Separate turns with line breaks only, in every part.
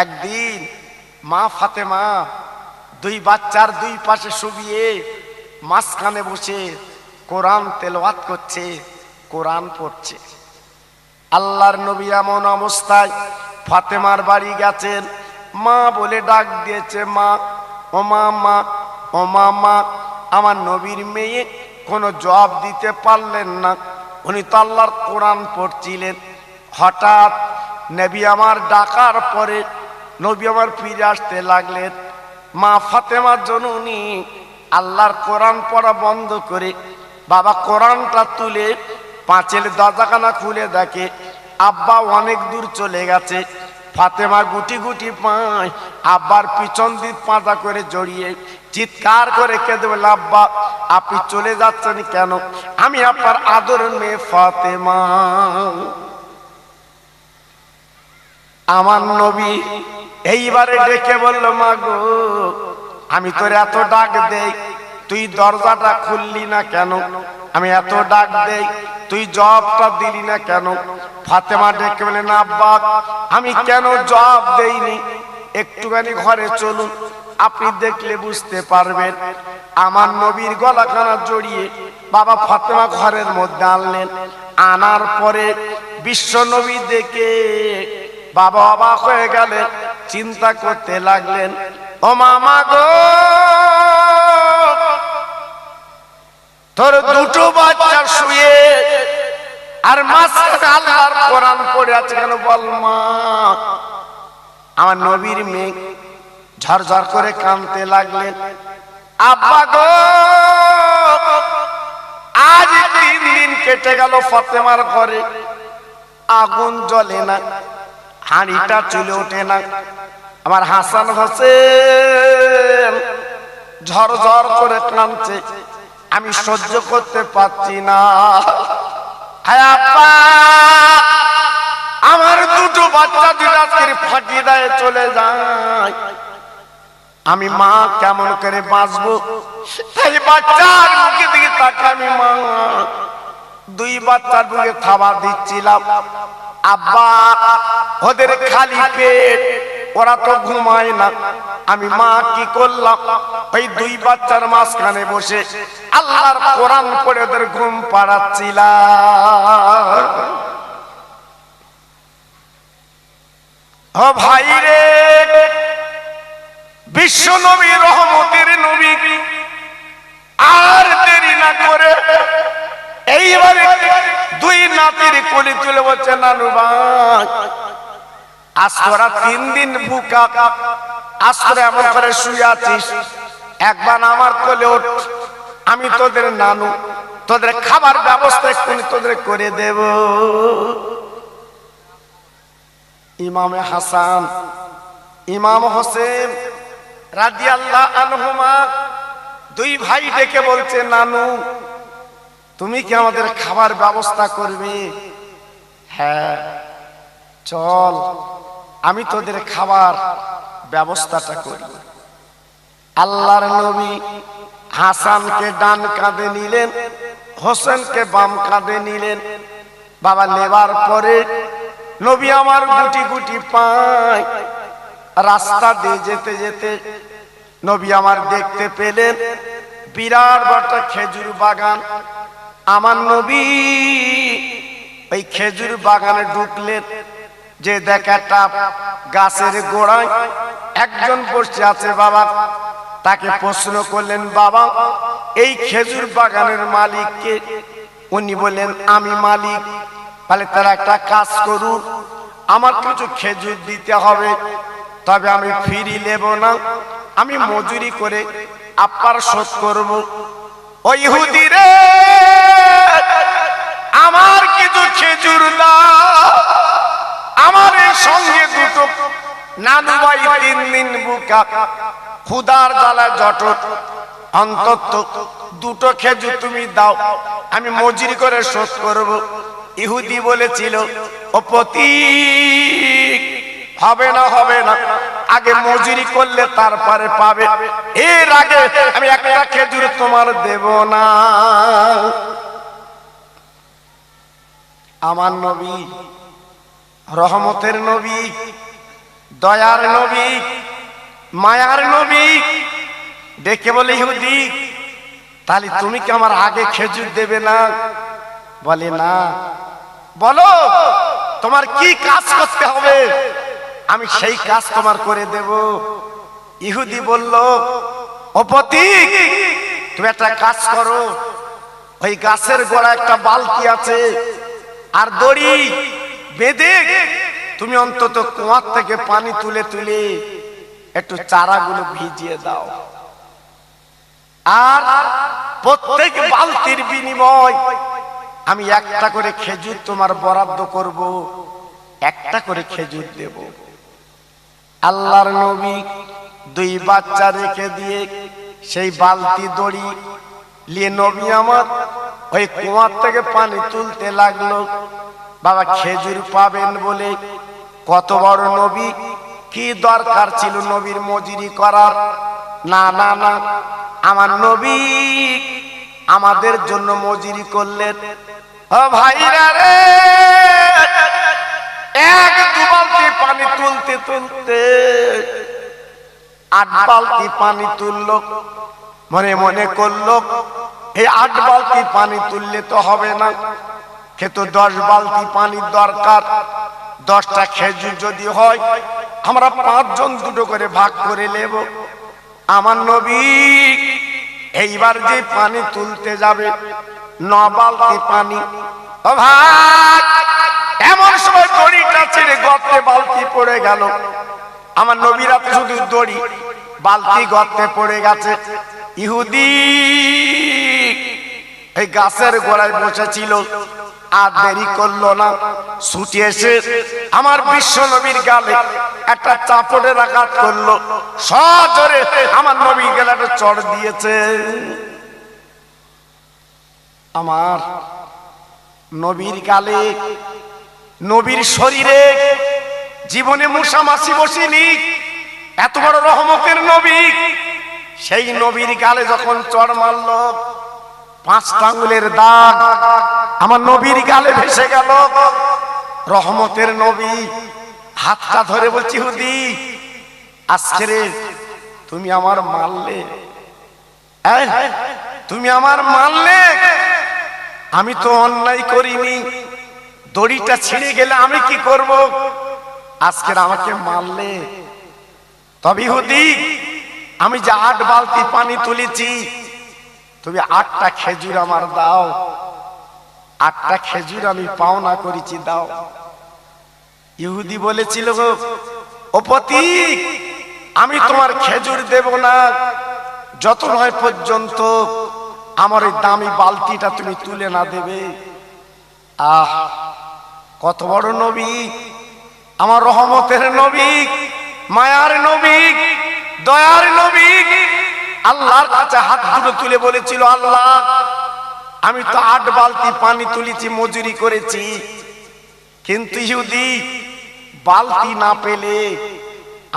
একদিন মা ফাতেমা দুই বাচ্চার দুই পাশে শুবিয়ে মাঝখানে বসে কোরআন তেলাওয়াত করছে, কোরআন পড়ছে। আল্লাহর নবী এমন অবস্থায় ফাতেমার বাড়ি গেছেন। মা বলে ডাক দিয়েছে, মা, ও মা, মা, ও মা, মা। আমার নবীর মেয়ে কোনো জবাব দিতে পারলেন না, উনি তো আল্লাহর কোরআন পড়ছিলেন। হঠাৎ নবী আমার ডাকার পরে নবী আমার ফিরে আসতে লাগলেন। মা ফাতেমার জননী আল্লাহর কোরআন পড়া বন্ধ করে বাবা কোরআনটা তুলে পাঁচের দরজাখানা খুলে দেখে আব্বা অনেক দূর চলে গেছে। ফাতেমা গুটি গুটি পায় আব্বার পিছন দিক পাঁজা করে জড়িয়ে চিৎকার করে কেঁদে বলে, আব্বা আপনি চলে যাচ্ছেন কেন? আমি আপনার আদরের মেয়ে ফাতেমা। আমার নবী এইবারে ডেকে বলল, মা গো, আমি তোর এত ডাক দেই তুই দরজাটা খুললি না কেন? আমি এত ডাক দেই তুই জবাবটা দিলি না কেন? ফাতেমা ডেকে বলেন, আব্বা আমি কেন জবাব দেইনি? একটুখানি ঘরে চলুন, আপনি দেখলে বুঝতে পারবেন। আমার নবীর গলাখানা জড়িয়ে বাবা ফাতেমা ঘরের মধ্যে আনলেন। আনার পরে বিশ্ব নবী দেখে বাবা অবাক হয়ে গেলেন, চিন্তা করতে লাগলেন, ও মামা গো, তোর দুটো বাচ্চা শুয়ে আর মাঝখানে আল্লাহর কোরআন পড়ে আছে কেন বল মা? আমার নবীর মেয়ে ঝরঝর করে কাঁদতে লাগলেন, আব্বা গো, আজ 3 দিন কেটে গেল ফাতেমার ঘরে আগুন জ্বলে না, হাঁড়িটা চলে ওঠে না। আমার হাসান হোসেন ঝরঝর করে কাঁদছে, আমি সহ্য করতে পারছি না। হায় আব্বা, আমার দুটো বাচ্চা দুটা ফাঁকি দেয় চলে যায়, আমি মা কেমন করে বাঁচবো? তাই বাচ্চার মুখে দিকে তাকে আমি মা দুই বাচ্চার বুকে খাবার দিচ্ছিলাম। আব্বা ওদের খালি পেট, ওরা তো ঘুমায় না। আমি মা কি করলাম, ওই দুই বাচ্চার মাঝখানে বসে আল্লাহর কোরআন পড়ে ওদের ঘুম পাড়াচ্ছিলাম। ও ভাই রে, বিশ্ব নবী রহমতের নবী আর দেরি না করে এইবারে দুই নাতির কোলে তুলে বলছে, নানু ভাই আজ তোরা 3 দিন ভুকা, আজ তোরা এমন করে শুয়ে আছিস, একবার আমার কোলে ওঠ, আমি তোদের নানু, তোদের খাবার ব্যবস্থা এক্ষুনি তোদের করে দেব। ইমামে হাসান, ইমাম হোসেন রাদিয়াল্লাহু আনহুমা দুই ভাই ডেকে বলছে, নানু তুমি কি আমাদের খাবার ব্যবস্থা করবে? হ্যাঁ চল, আমি তোদের খাবার ব্যবস্থাটা করি। আল্লাহর নবী হাসানকে ডান কাঁধে নিলেন, হোসেনকে বাম কাঁধে নিলেন। বাবা নেবার পরে নবী আমার গুটি গুটি পায় রাস্তা দিয়ে যেতে যেতে নবী আমার দেখতে পেলেন বিরাট বড় খেজুর বাগান। আমার নবী ওই খেজুর বাগানে ঢুকলেন, যে দেখ একটা গাছের গোড়ায় একজন বসে আছে। বাবা তাকে প্রশ্ন করলেন, বাবা এই খেজুর বাগানের মালিক কে? উনি বললেন, আমি মালিক। তাহলে তারা একটা কাজ করুন, আমার কিছু খেজুর দিতে হবে, তবে আমি ফ্রি নেব না, আমি মজুরি করে আপনার শোধ করব। ও ইহুদি রে, আমার কিছু খেজুর দাও, আমার সঙ্গে দুটো নানু ভাই 3 দিন বুকা ক্ষুধার জ্বালা জটট, অন্তত দুটো খেজুর তুমি দাও, আমি মজুরি করে শোধ করব। ইহুদি বলেছিল, ও প্রতীক হবে না, হবে না, আগে মজুরি করলে তারপরে পাবে, এর আগে আমি একটা খেজুর তোমার দেব না। আমার নবী রহমতের নবী দয়ার নবী, মায়ার নবী ডেকে বলে, ইহুদি তাহলে তুমি কি আমার আগে খেজুর দেবে না? বলে না। বলো তোমার কি কাজ করতে হবে, আমি সেই কাজ তোমার করে দেব। ইহুদি বলল, ও পথিক, তুমি একটা কাজ করো, ওই গাছের গোড়া একটা বালতি আছে আর দড়ি বেঁধে তুমি অন্তত কুয়ার থেকে পানি তুলে তুলে একটু চারাগুলো ভিজিয়ে দাও, আর প্রত্যেক বালতির বিনিময় আমি একটা করে খেজুর তোমার বরাদ্দ করব, একটা করে খেজুর দেব। আল্লাহর নবী দুই বাচ্চা রেখে দিয়ে সেই বালতি দড়ি নিয়ে নবী আমার ওই কুয়ার থেকে পানি তুলতে লাগলো। বাবা খেজুর পাবেন বলে, কত বড় নবী, কি দরকার ছিল নবীর মজুরি করার? না না না, আমার নবী আমাদের জন্য মজুরি করলেন। ও ভাইরা রে, এক দু বালতি পানি তুলতে তুলতে 8 বালতি পানি তুললো। মনে মনে করলো, এই 8 বালতি পানি তুললে তো হবে না, কিন্তু 10 বালতি পানির দরকার। 10টা খেজুর যদি হয়, আমরা 5 জন দুটো করে ভাগ করে নেব। আমার নবী এইবার যে পানি তুলতে যাবে 9 বালতি পানি। ও ভাই, এমন সময় দড়িটা ছেড়ে গর্তে বালতি পড়ে গেল। আমার নবীরা তো শুধু দড়ি, বালতি গর্তে পড়ে গেছে। ইহুদি এই গাছের গোড়ায় বসেছিল, আর দেরি করলো না, ছুটে এসে আমার বিশ্ব নবীর গালে একটা চাপড়ের আঘাত করলো। সজোরে আমার নবীর গালে একটা চড় দিয়েছে। আমার নবীর গালে, নবীর শরীরে জীবনে মশা মাছি বসেনি, এত বড় রহমতের নবী, সেই নবীর গালে যখন চড় মারল, 5টা আঙ্গুলের দাগ আমার নবীর গালে ভেসে গেল। রহমতের নবী হাতটা ধরে বলছি, ইহুদি আজকে রে তুমি আমার মারলে, তুমি আমার মারলে, আমি তো অন্যায় করিনি, দড়িটা ছিঁড়ে গেলে আমি কি করব? আজকে আমাকে মারলে। তবে ইহুদি, আমি যে 8 বালতি পানি তুলেছি, তুমি 8টা খেজুর আমার দাও, 8টা খেজুর আমি পাওনা করেছি, দাও। ইহুদি বলেছিল, ও পথিক, আমি তোমার খেজুর দেব না যত নয় পর্যন্ত আমার ওই দামি বালতিটা তুমি তুলে না দেবে। আহ, কত বড় নবী, আমার রহমতের নবী, মায়ার নবী, দয়ার নবী। আল্লাহর কাছে হাত দুটো তুলে বলেছিল, আল্লাহ আমি তো 8 বালতি পানি তুলেছি, মজুরি করেছি, কিন্তু ইহুদি বালতি না পেলে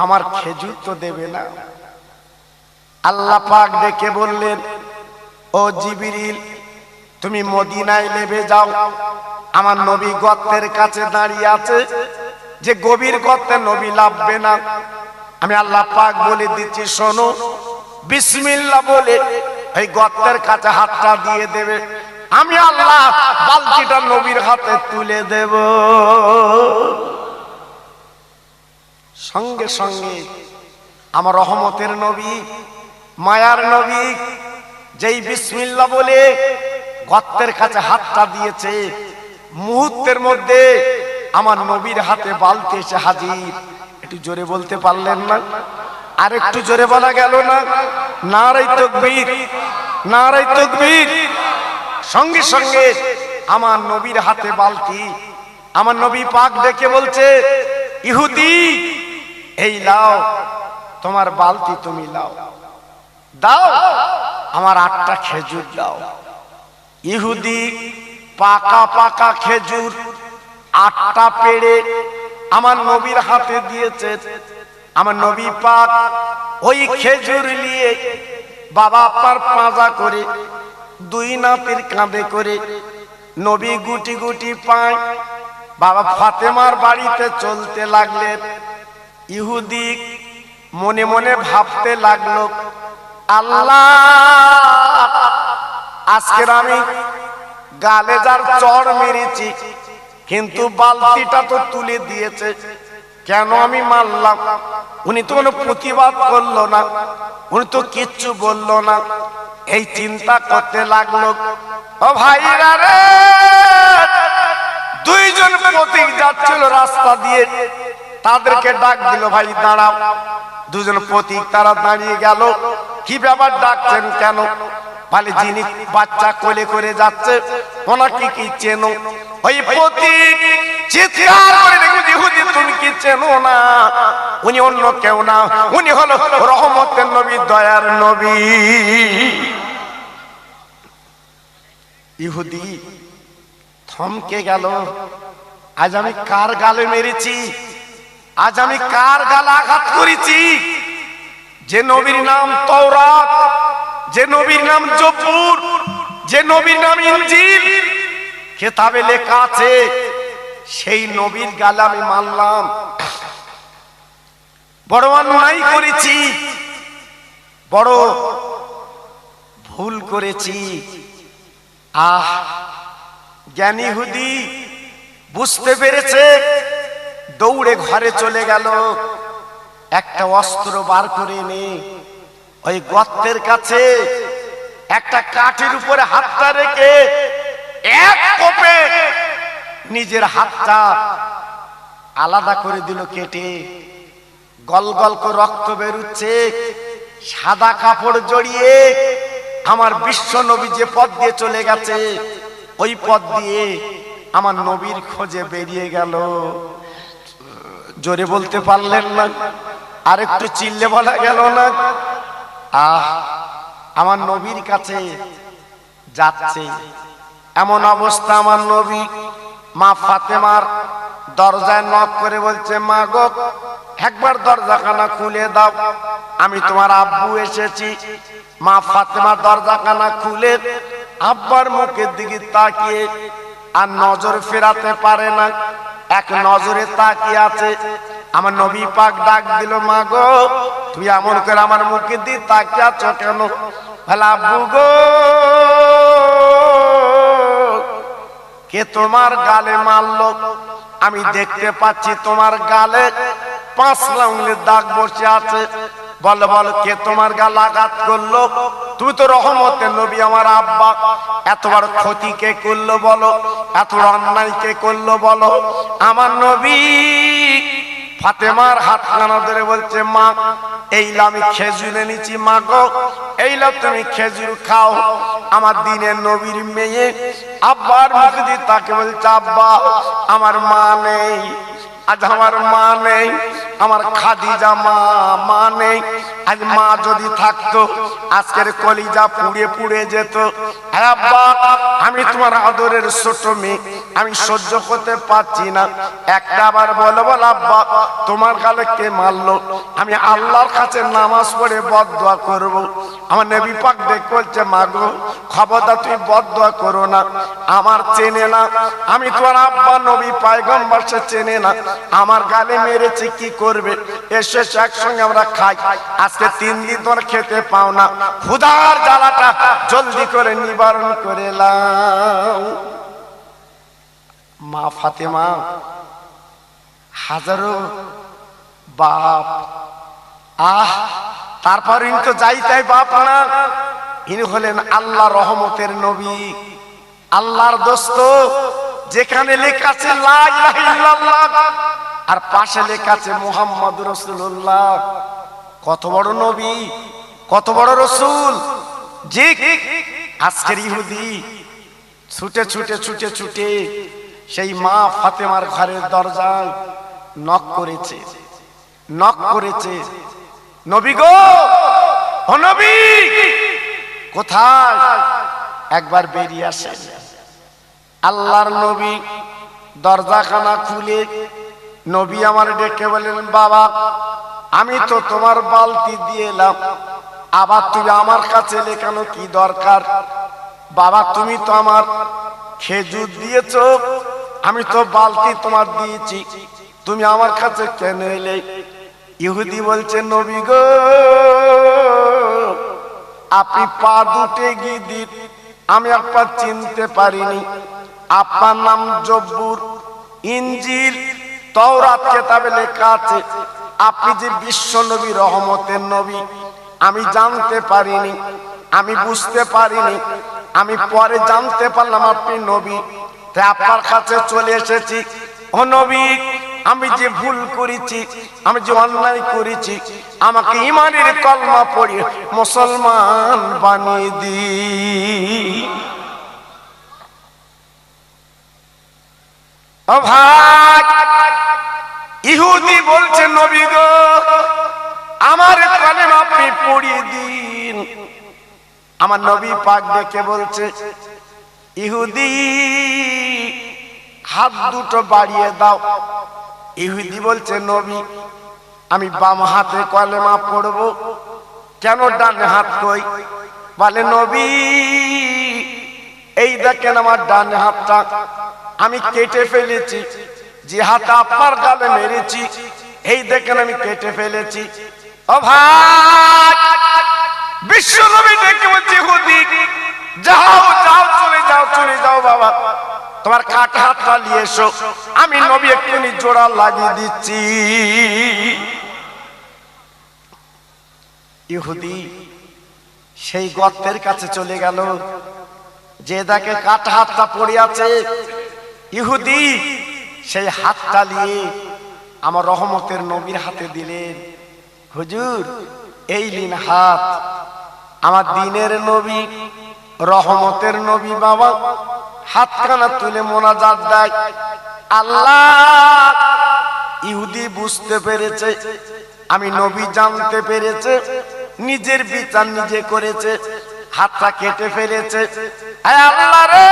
আমার খেজুর তো দেবে না। আল্লাহ পাক ডেকে বললেন, ও জিবরিল, তুমি মদিনায় নেমে যাও, আমার নবী গর্তের কাছে দাঁড়িয়ে আছে, যে গভীর গর্তে নবী নামবে না। আমি আল্লাহ পাক বলে দিচ্ছি, শোনো, বিসমিল্লাহ বলে এই গর্তের কাছে হাতটা দিয়ে দেবে, আমি আল্লাহ বালতিটা নবীর হাতে তুলে দেব। সঙ্গে সঙ্গে আমার রহমতের নবী, মায়ার নবী যেই বিসমিল্লাহ বলে গর্তের কাছে হাতটা দিয়েছে, মুহূর্তের মধ্যে আমার নবীর হাতে বালতি এসে হাজির। একটু জোরে বলতে পারলেন না? আর একটু জোরে বলা গেল না? নারে তাকবীর, নারে তাকবীর। সঙ্গে সঙ্গে আমার নবীর হাতে বালতি। আমার নবী পাক ডেকে বলছে, ইহুদি এই লাও তোমার বালতি, তুমি লাও, দাও আমার 8টা খেজুর দাও। ইহুদি পাকা পাকা খেজুর 8টা পেড়ে আমার নবীর হাতে দিয়েছে। আমার নবী পাক ওই খেজুর নিয়ে বাবা আপনার পাঁজা করে, 2 নাতির কাঁধে করে নবী গুটি গুটি পায় বাবা ফাতেমার বাড়িতে চলতে লাগলেন। ইহুদি মনে মনে ভাবতে লাগলো, আল্লাহ আজকের আমি গালে যার চড় মেরেছি, কিন্তু বালতিটা তো তুলে দিয়েছে, কেন আমি মারলাম? উনি তো কোনো প্রতিবাদ করলো না, উনি তো কিচ্ছু বললো না। এই চিন্তা করতে লাগলো। ও ভাইরা রে, দুইজন পথিক যাচ্ছিল রাস্তা দিয়ে, তাদেরকে ডাক দিল, ভাই দাঁড়াও। দুজন পথিক তারা দাঁড়িয়ে গেল। কি ব্যাপার, ডাকছেন কেন? বলে যিনি বাচ্চা কোলে করে যাচ্ছে ওনাকে কি চেনো? ওই পথিক চিৎকার করে দেখো, ইহুদি তুমি কি চেনো না? উনি অন্য কেউ না, উনি হলো রহমতের নবী, দয়ার নবী। ইহুদি থমকে গেল। আজ আমি কার গালে মেরেছি? আজ আমি কার গালে আঘাত করেছি? যে নবীর নাম তাওরাত, যে নবীর নাম জবুর, যে নবীর নাম ইনজিল কিতাবে লেখা আছে, সেই নবীর গালে আমি মারলাম। বড় অন্যায় করেছি, বড় ভুল করেছি। জ্ঞানী ইহুদি বুঝতে পেরেছে, দৌড়ে ঘরে চলে গেল। একটা অস্ত্র বার করে এনে ওই গর্তের কাছে একটা কাঠের উপরে হাতটা রেখে এক কোপে নিজের হাতটা আলাদা করে দিল, কেটে গল গল করে রক্ত বেরুচ্ছে। সাদা কাপড় জড়িয়ে আমার বিশ্ব নবী যে পথ দিয়ে চলে গেছে, ওই পথ দিয়ে আমার নবীর খোঁজে বেরিয়ে গেল। জোরে বলতে পারলেন না? আর একটু চিল্লে বলা গেল না? আমার নবীর কাছে যাচ্ছে, এমন অবস্থা আমার নবী মা ফাতেমার দরজায় নক করে বলছে, মা গো একবার দরজাখানা খুলে দাও, আমি তোমার আব্বু এসেছি। মা ফাতেমা দরজাখানা খুলে আব্বার মুখের দিকে তাকিয়ে আর নজর ফেরাতে পারে না, এক নজরে তাকিয়ে আছে। আমার নবী পাক ডাক দিল, মা গো তুই এমন করে আমার মুখের দিকে তাকিয়ে আছো কেন? বলে, আব্বু গো, কে তোমার গালে মারলো? আমি দেখতে পাচ্ছি তোমার গালে 5 আঙ্গুলের দাগ বসে আছে। বলো বলো, কে তোমার গাল আঘাত করলো? তুমি তো রহমতের নবী, আমার আব্বা। এত বড় ক্ষতি কে করলো বলো? এত অন্যায় কে করলো বলো? আমার নবী ফাতেমার হাত কানা ধরে বলছে, মা এইলা আমি খেজুর এনেছি, মা গো এইলা তুমি খেজুর খাও। আমার দিনের নবীর মেয়ে আব্বার মুখ দিয়ে তাকে বলছে, আব্বা আমার মা নেই, আজ আমার মা নেই, আমার খাদিজা মা নেই। আজ মা যদি থাকতো আজকের কলিজা পুড়ে পুড়ে যেত। আব্বা আমি তোমার আদরের ছোট মেয়ে, আমি সহ্য করতে পারছি না। একটা আবার বলো, বল আব্বা তোমার গালে কে মারলো? আমি আল্লাহর কাছে নামাজ পড়ে বদদোয়া করব। আমার নবী পাক ডেকে বলছে, মা গো খবরদার তুই বদদোয়া করো না, আমার চেনে না, আমি তোমার আব্বা নবী পয়গম্বর, সে চেনে না, আমার গালে মেরেছে, কি করবে? এসে একসঙ্গে আমরা খাই। আজকে 3 দিন তোমরা খেতে পাও না, ক্ষুধার জ্বালাটা জলদি করে নিবারণ করে লাও। মা ফাতেমা হাজারো বাপ, তারপর ইনি তো যাই তাই বাপ না, ইনি হলেন আল্লাহ রহমতের নবী, আল্লাহর দোস্ত। যেখানে লেখা আছে লা ইলাহা ইল্লাল্লাহ আর পাশে লেখা আছে মুহাম্মাদুর রাসূলুল্লাহ, কত বড় নবী, কত বড় রাসূল। যে আজকের ইহুদি ছুটে ছুটে ছুটে ছুটে সেই মা ফাতেমার ঘরের দরজায় নক করেছে, নক করেছে, নবী গো, ও নবী কোথায়? একবার বেরিয়ে আসেন। আল্লাহর নবী দরজাখানা খুলে নবী আমার ডেকে বলেন, বাবা আমি তো তোমার বালতি দিয়ে এলাম, আবার তুমি আমার কাছে লেখানো কি দরকার? বাবা তুমি তো আমার খেজুর দিয়েছো, আমি তো বালতি তোমার দিয়েছি, তুমি আমার কাছে কেন এলে? ইহুদি বলছে নবী গো আপনি পা দুটে গিয়ে আমি আপনার চিনতে পারিনি, আপনার নাম জব্বুর, ইনজিল, তাওরাত কিতাবে লেখা আছে আপনি যে বিশ্ব নবী, রহমতের নবী, আমি জানতে পারিনি, আমি বুঝতে পারিনি, আমি পরে জানতে পারলাম আপনি নবী, তাই আপনার কাছে চলে এসেছি। ও নবী আমি যে ভুল করেছি, আমি যে অন্যায় করেছি, আমাকে ঈমানের কলমা পড়িয়ে মুসলমান বানিয়ে দিন। ও ভাই, ইহুদি বলছে নবী গো আমার কলমা আপনি পড়িয়ে দিন। আমার নবী পাক দেখে বলছে ইহুদি হাত দুটো বাড়িয়ে দাও। ইহুদি বলছে নবী আমি বাম হাতে কলেমা পড়বো, কেন ডানে হাত কই? বলে নবী এই দেখেন আমার ডানে হাতটা আমি কেটে ফেলেছি, যে হাতে আপনার গালে মেরেছি এই দেখেন আমি কেটে ফেলেছি। ও ভাই, বিশ্ব নবী ডেকে বলছে ইহুদি যাও যাও চলে যাও, চলে যাও বাবা, তোমার কাটা হাতটা নিয়ে এসো, আমি নবী এক্ষুনি জোড়া লাগিয়ে দিচ্ছি। ইহুদি সেই গর্তের কাছে চলে গেল, যে দেখে কাটা হাতটা পড়ে আছে, ইহুদি সেই হাতটা নিয়ে আমার রহমতের নবীর হাতে দিলেন। হুজুর এই লিন হাত, আমার দ্বীনের নবী, রহমতের নবী বাবা হাতখানা তুলে মোনাজাত দেয়। আল্লাহ, ইহুদি বুঝতে পেরেছে আমি নবী, জানতে পেরেছে নিজের বিচার নিজে করেছে, হাতটা কেটে ফেলেছে। আল্লাহ রে,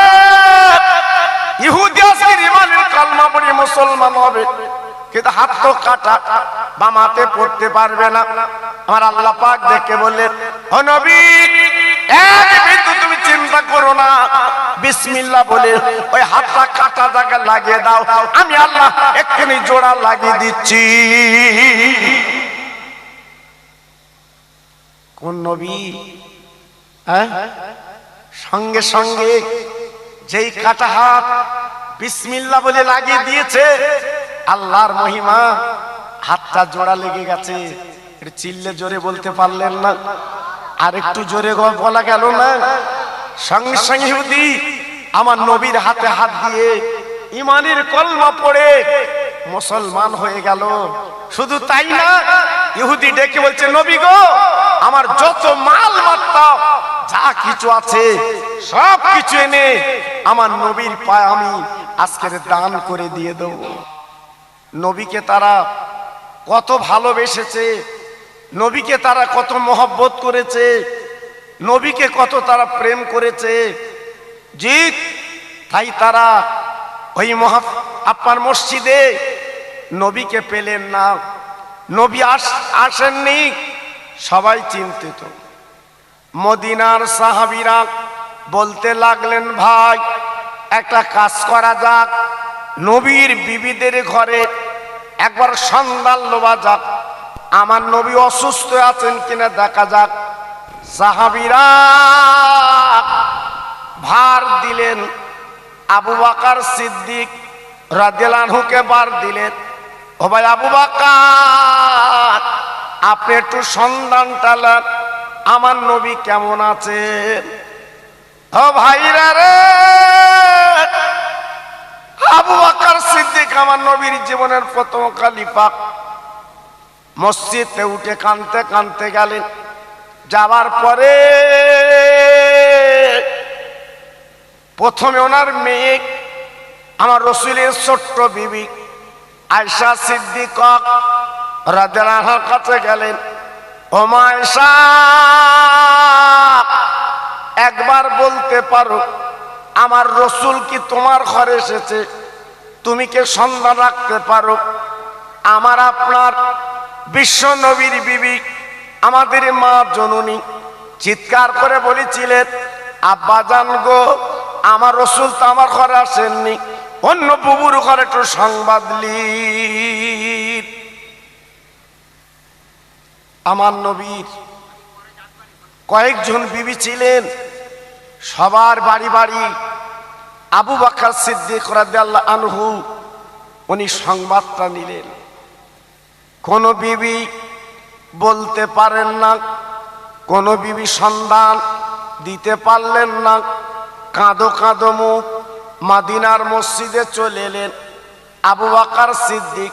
ইহুদি আজকে ঈমানের কালমা পড়ে মুসলমান হবে, কিন্তু হাত তো কাটা, বাম হাতে পড়তে পারবে না। আমার আল্লাহ পাক দেখে বললেন ও নবী এক বিন্দু তুমি চিন্তা করো না, বিসমিল্লাহ বলে ওই হাতটা কাটা জায়গা লাগিয়ে দাও, আমি আল্লাহ এক্ষুনি জোড়া লাগিয়ে দিচ্ছি। কোন নবী? সঙ্গে সঙ্গে যেই কাটা হাত বিসমিল্লাহ বলে লাগিয়ে দিয়েছে, আল্লাহর মহিমা, হাতটা জোড়া লেগে গেছে। চিল্লে জোরে বলতে পারলেন না, আর একটু জোরে বলা গেল না? সঙ্গে সঙ্গে ইহুদি আমার নবীর হাতে হাত দিয়ে ঈমানের কলমা পড়ে মুসলমান হয়ে গেল। শুধু তাই না, ইহুদি ডেকে বলছে নবী গো আমার যত মাল মাত্তা যা কিছু আছে সব কিছু এনে আমার নবীর পায়ে আমি আজকের দান করে দিয়ে দেব। নবীকে তারা কত ভালোবেসেছে, নবীকে তারা কত মহব্বত করেছে, নবীকে কত তারা প্রেম করেছে। জি, তাই তারা ওই আপনার মসজিদে নবীকে পেলেন না, নবী আসেননি, সবাই চিন্তিত। মদিনার সাহাবীরা বলতে লাগলেন ভাই একটা কাজ করা যাক, নবীর বিবিদের ঘরে একবার সন্ধান লওয়া যাক, আমার নবী অসুস্থ আছেন কিনা দেখা যাক। সাহাবীরা ভার দিলেন, আবু বকর সিদ্দিক রাদিয়াল্লাহু আনহুকে ভার দিলেন, ও ভাই আবু বকর আপনি একটু সন্ধান টালান আমার নবী কেমন আছেন। ও ভাইরা রে, আবু বকর সিদ্দিক আমার নবীর জীবনের প্রথম খলিফা, মসজিদে উঠে কাঁদতে কাঁদতে গেলেন। যাবার পরে প্রথমে ওনার মেয়ে আমার রাসূলের ছোট্ট বিবি আয়েশা সিদ্দিকা রাদিয়াল্লাহু আনহার কাছে গেলেন। ও মা আয়েশা, একবার বলতে পারো আমার রাসূল কি তোমার ঘরে এসেছে? তুমি কি সন্ধান রাখতে পারো? আমার আপনার বিশ্ব নবীর বিবি আমাদের মা জননী চিৎকার করে বলেছিলেন আব্বাজান গো, আমার রাসূল তো আমার ঘরে আসেননি, অন্য বুবুর ঘরে একটু সংবাদ লিন। নবী ডাক দিয়ে বলছে ও মা আয়েশা, আমি আপনার রাসূলের ঘরে এসেছি, আমার রাসূল তো আমার ঘরে আসেননি, অন্য বুবুর ঘরে একটু সংবাদ লিন। নবী ডাক দিয়ে বলছে ও মা আয়েশা, আমি আপনার রাসূলের ঘরে এসেছি, আমার রাসূল তো আমার ঘরে আসেননি, অন্য বুবুর ঘরে একটু সংবাদ লিন। আমার নবীর কয়েকজন বিবি ছিলেন, সবার বাড়ি বাড়ি আবু বকর সিদ্দিক রাদিয়াল্লাহু আনহু উনি সংবাদটা নিলেন। কোন বিবি বলতে পারেন না, কোন বিবি সন্ধান দিতে পারলেন না। কাঁদো কাঁদো মুখ মদিনার মসজিদে চলে এলেন। আবু বকর সিদ্দিক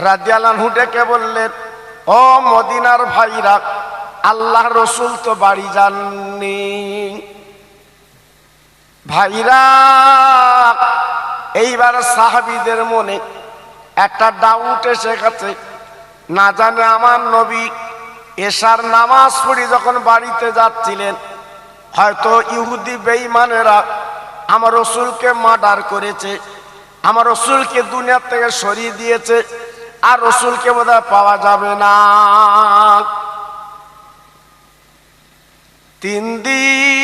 রাদিয়াল্লাহু আনহু ডেকে বললেন, ও মদিনার ভাইরা, আল্লাহ রসুল তো বাড়ি যাননি। ভাইরা, এইবার সাহাবীদের মনে একটা ডাউট এসে গেছে, না জানে আমার নবী এশার নামাজ পড়ি যখন বাড়িতে যাচ্ছিলেন, হয়তো ইহুদি বেঈমানেরা আমার রসুলকে মার্ডার করেছে, আমার রসুলকে দুনিয়া থেকে সরিয়ে দিয়েছে, আর রসুলকে বোধহয় পাওয়া যাবে না। 3 দিন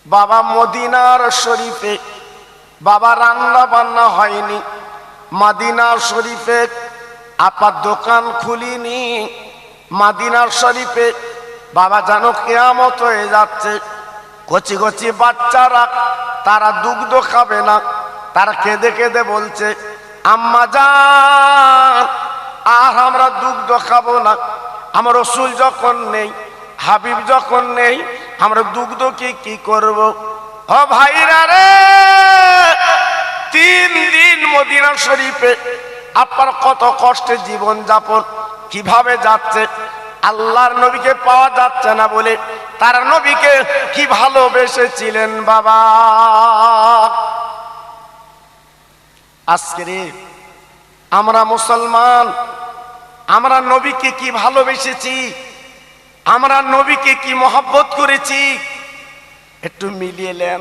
বাবা মদিনার শরীফে বাবা রান্না বান্না হয়নি, মদিনার শরীফে আপার দোকান খুলিনি, মদিনার শরীফে বাবা জানো কিয়ামত হয়ে যাচ্ছে। কচি কচি বাচ্চারা তারা দুগ্ধ খাবে না, তারা কেঁদে কেঁদে বলছে, আম্মা জান আর আমরা দুগ্ধ খাবো না, আমার রসুল যখন নেই, হাবিব যখন নেই, আমরা দুগ্ধ কি করব? ও ভাইরা রে, 3 দিন মদিনা শরীফে আপনার কত কষ্টে জীবন যাপন কিভাবে যাচ্ছে, আল্লাহর নবীকে পাওয়া যাচ্ছে না বলে তার নবীকে কি ভালোবেসেছিলেন বাবা। আজকে রে আমরা মুসলমান, আমরা নবীকে কি ভালোবেসেছি, আমরা নবীকে কি মহব্বত করেছি, একটু মিলিয়ে নেন,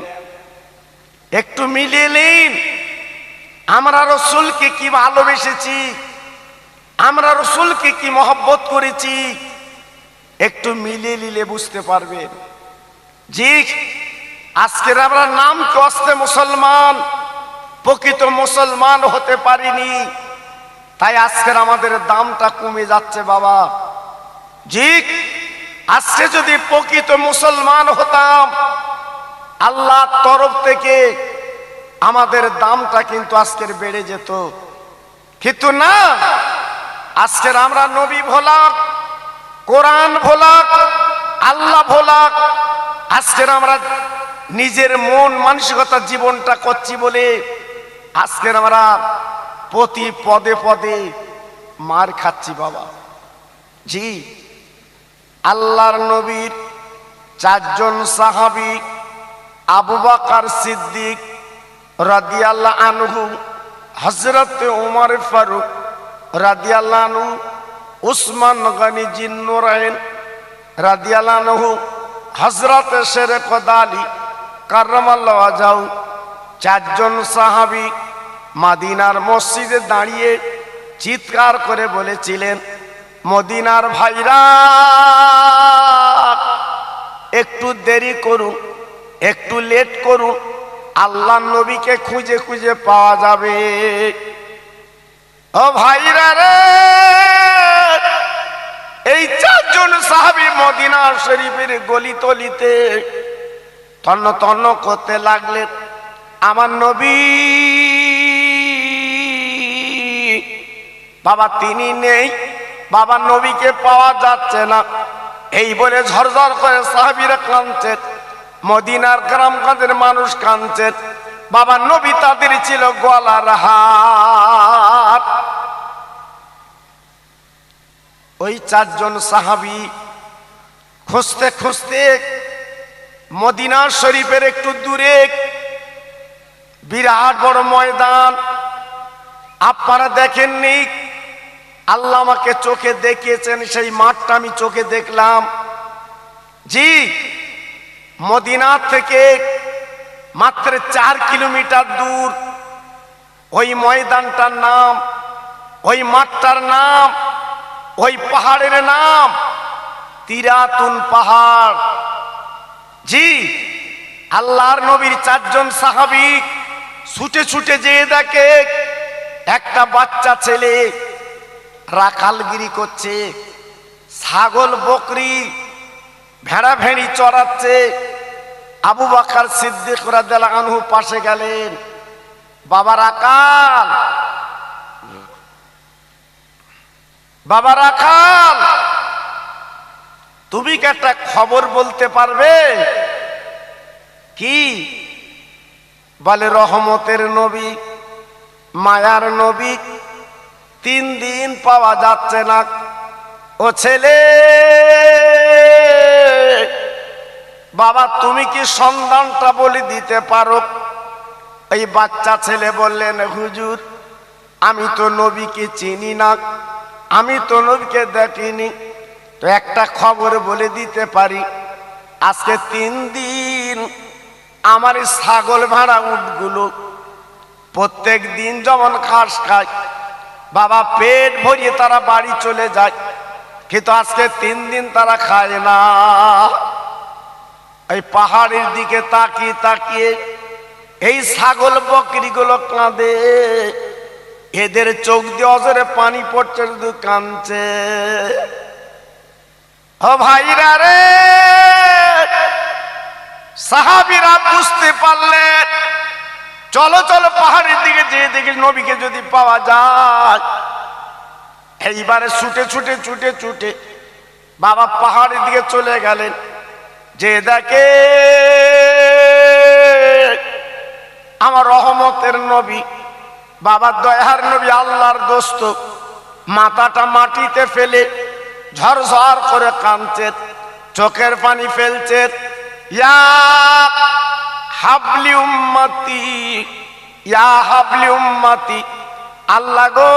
একটু মিলিয়ে নিন। আমরা রসুলকে কি ভালোবেসেছি, আমরা রসুলকে কি মহব্বত করেছি, একটু মিলিয়ে নিলে বুঝতে পারবেন। জি, আজকের আমরা নাম কষ্টে মুসলমান, প্রকৃত মুসলমান হতে পারিনি, তাই আজকের আমাদের দামটা কমে যাচ্ছে বাবা। জি, আজকে যদি প্রকৃত মুসলমান হতাম, আল্লাহর তরফ থেকে আমাদের দামটা কিন্তু আজকের বেড়ে যেত, কিন্তু না, আজকের আমরা নবী ভোলাক, কোরআন ভোলাক, আল্লাহ ভোলাক, আজকের আমরা নিজের মন মানসিকতা জীবনটা করছি বলে আজকের আমরা প্রতি পদে পদে মার খাচ্ছি বাবা। জি, আল্লাহর নবীর 4 জন সাহাবী, আবু বকর সিদ্দিক রাদিয়াল্লাহু আনহু, হযরত ওমর ফারুক রাদিয়াল্লাহু আনহু, উসমান গনি জিন্নুরাইন রাদিয়াল্লাহু আনহু, হযরত শেরকত আলী কাররামাল্লাহু ওয়াজহু, 4 জন সাহাবী মদিনার মসজিদে দাঁড়িয়ে চিৎকার করে বলেছিলেন, মদিনার ভাইরা একটু দেরি করুন, একটু লেট করুন, আল্লাহর নবীকে খুঁজে খুঁজে পাওয়া যাবে। ও ভাইরা রে, এই 4 জন সাহাবী মদিনা শরীফের গলি তলিতে তন্ন তন্ন করতে লাগলেন, আমার নবী বাবা তিনি নেই, বাবা নবীকে পাওয়া যাচ্ছে না। এই বলে ঝরঝর করে সাহাবীরা কাঁদছেন, মদিনার গ্রামগঞ্জের মানুষ কাঁদছেন, বাবা নবী তাদের ছিল গলার হার। ওই 4 জন সাহাবী খুঁজতে খুঁজতে মদিনা শরীফের একটু দূরে বিরাট বড় ময়দান, আপনারা দেখেননি, আল্লাহ আমাকে চোখে দেখিয়েছেন, সেই মাঠটা আমি চোখে দেখলাম। জি, মদিনা থেকে মাত্র 4 কিলোমিটার দূর ওই ময়দানটার নাম, ওই মাঠটার নাম, ওই পাহাড়ের নাম তিরাতুন পাহাড়। জি, আল্লাহর নবীর 4 জন সাহাবী ছুটে ছুটে যেয়ে দেখে একটা বাচ্চা ছেলে রাখালগিরি করছে, ছাগল বকরি ভেড়া ভেড়ি চড়াচ্ছে। আবু বকর সিদ্দিক রাদিয়াল্লাহু আনহু পাশে গেলেন, বাবা রাখাল, বাবা রাখাল, তুমি কি একটা খবর বলতে পারবে? কি? বলে রহমতের নবী, মায়ার নবী 3 দিন পাওয়া যাচ্ছে না। ও ছেলে, বাবা তুমি কি সন্ধানটা বলে দিতে পারো? এই বাচ্চা ছেলে বললেন, হুজুর আমি তো নবীকে চিনি না, আমি তো নবীকে দেখিনি, তো একটা খবর বলে দিতে পারি। আজকে 3 দিন আমার ছাগল ভেড়া উটগুলো প্রত্যেক দিন যেমন ঘাস খায়, বাবা পেট ভরিয়ে তারা বাড়ি চলে যায়, কিন্তু আজকে 3 দিন তারা খায় না। এই পাহাড়ের দিকে তাকিয়ে তাকিয়ে এই ছাগল বকরিগুলো কাঁদে, এদের চোখ দিয়ে অজরে পানি পড়ছে, শুধু কাঁদছে। ও ভাইরা রে, সাহাবীরা বুঝতে পারলেন, চলো চলো পাহাড়ের দিকে যেয়ে দেখি নবীকে যদি পাওয়া যায়। এইবারে ছুটে ছুটে ছুটে ছুটে বাবা পাহাড়ের দিকে চলে গেলেন। যে দেখে আমার রহমতের নবী, বাবা দয়ার নবী, আল্লাহর দোস্ত, মাথাটা মাটিতে ফেলে ঝরঝর করে কাঁদছে, চোখের পানি ফেলছে। ইয়া হাবলি উম্মতি, ইয়া হাবলি উম্মতি, আল্লাহ গো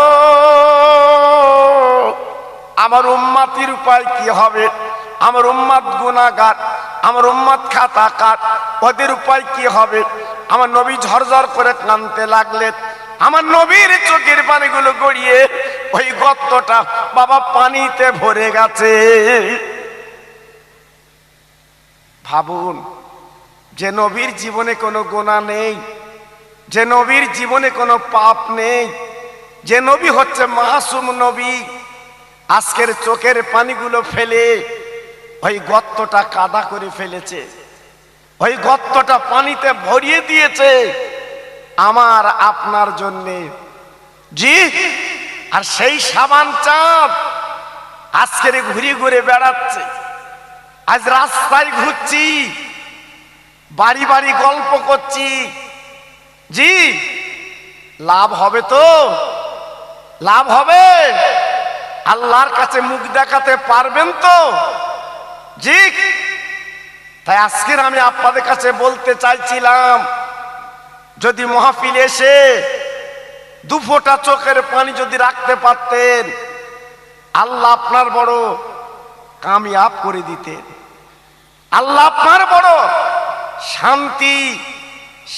আমার উম্মতির উপায় কি হবে? আমার উম্মত গুনাহগার, আমার উম্মত খাতাকার, ওদের উপায় কি হবে? আমার নবী ঝরঝর করে কাঁদতে লাগলেন। আমার নবীর চোখের পানিগুলো গড়িয়ে ওই গর্তটা বাবা পানিতে ভরে গেছে। ভাবুন, যে নবীর জীবনে কোনো গুনাহ নেই, যে নবীর জীবনে কোনো পাপ নেই, যে নবী হচ্ছে মাসুম নবী, আজকের চোখের পানিগুলো ফেলে ওই গর্তটা কাদা করে ফেলেছে, ওই গর্তটা পানিতে ভরিয়ে দিয়েছে আমার আপনার জন্যে। জি, আর সেই সাবান চাঁদ আজকের ঘুরে ঘুরে বেড়াচ্ছে। আজ রাস্তায় ঘুরছি, বাড়ি বাড়ি গল্প করছি। জি, লাভ হবে তো? লাভ হবে? আল্লাহর কাছে মুখ দেখাতে পারবেন তো? জি। তাই আজকের আমি আপনাদের কাছে বলতে চাইছিলাম, যদি মাহফিলে এসে 2 ফোঁটা চোখের পানি যদি রাখতে পারতেন, আল্লাহ আপনার বড় কামিয়াব করে দিতেন। আল্লাহ আপনার বড় শান্তি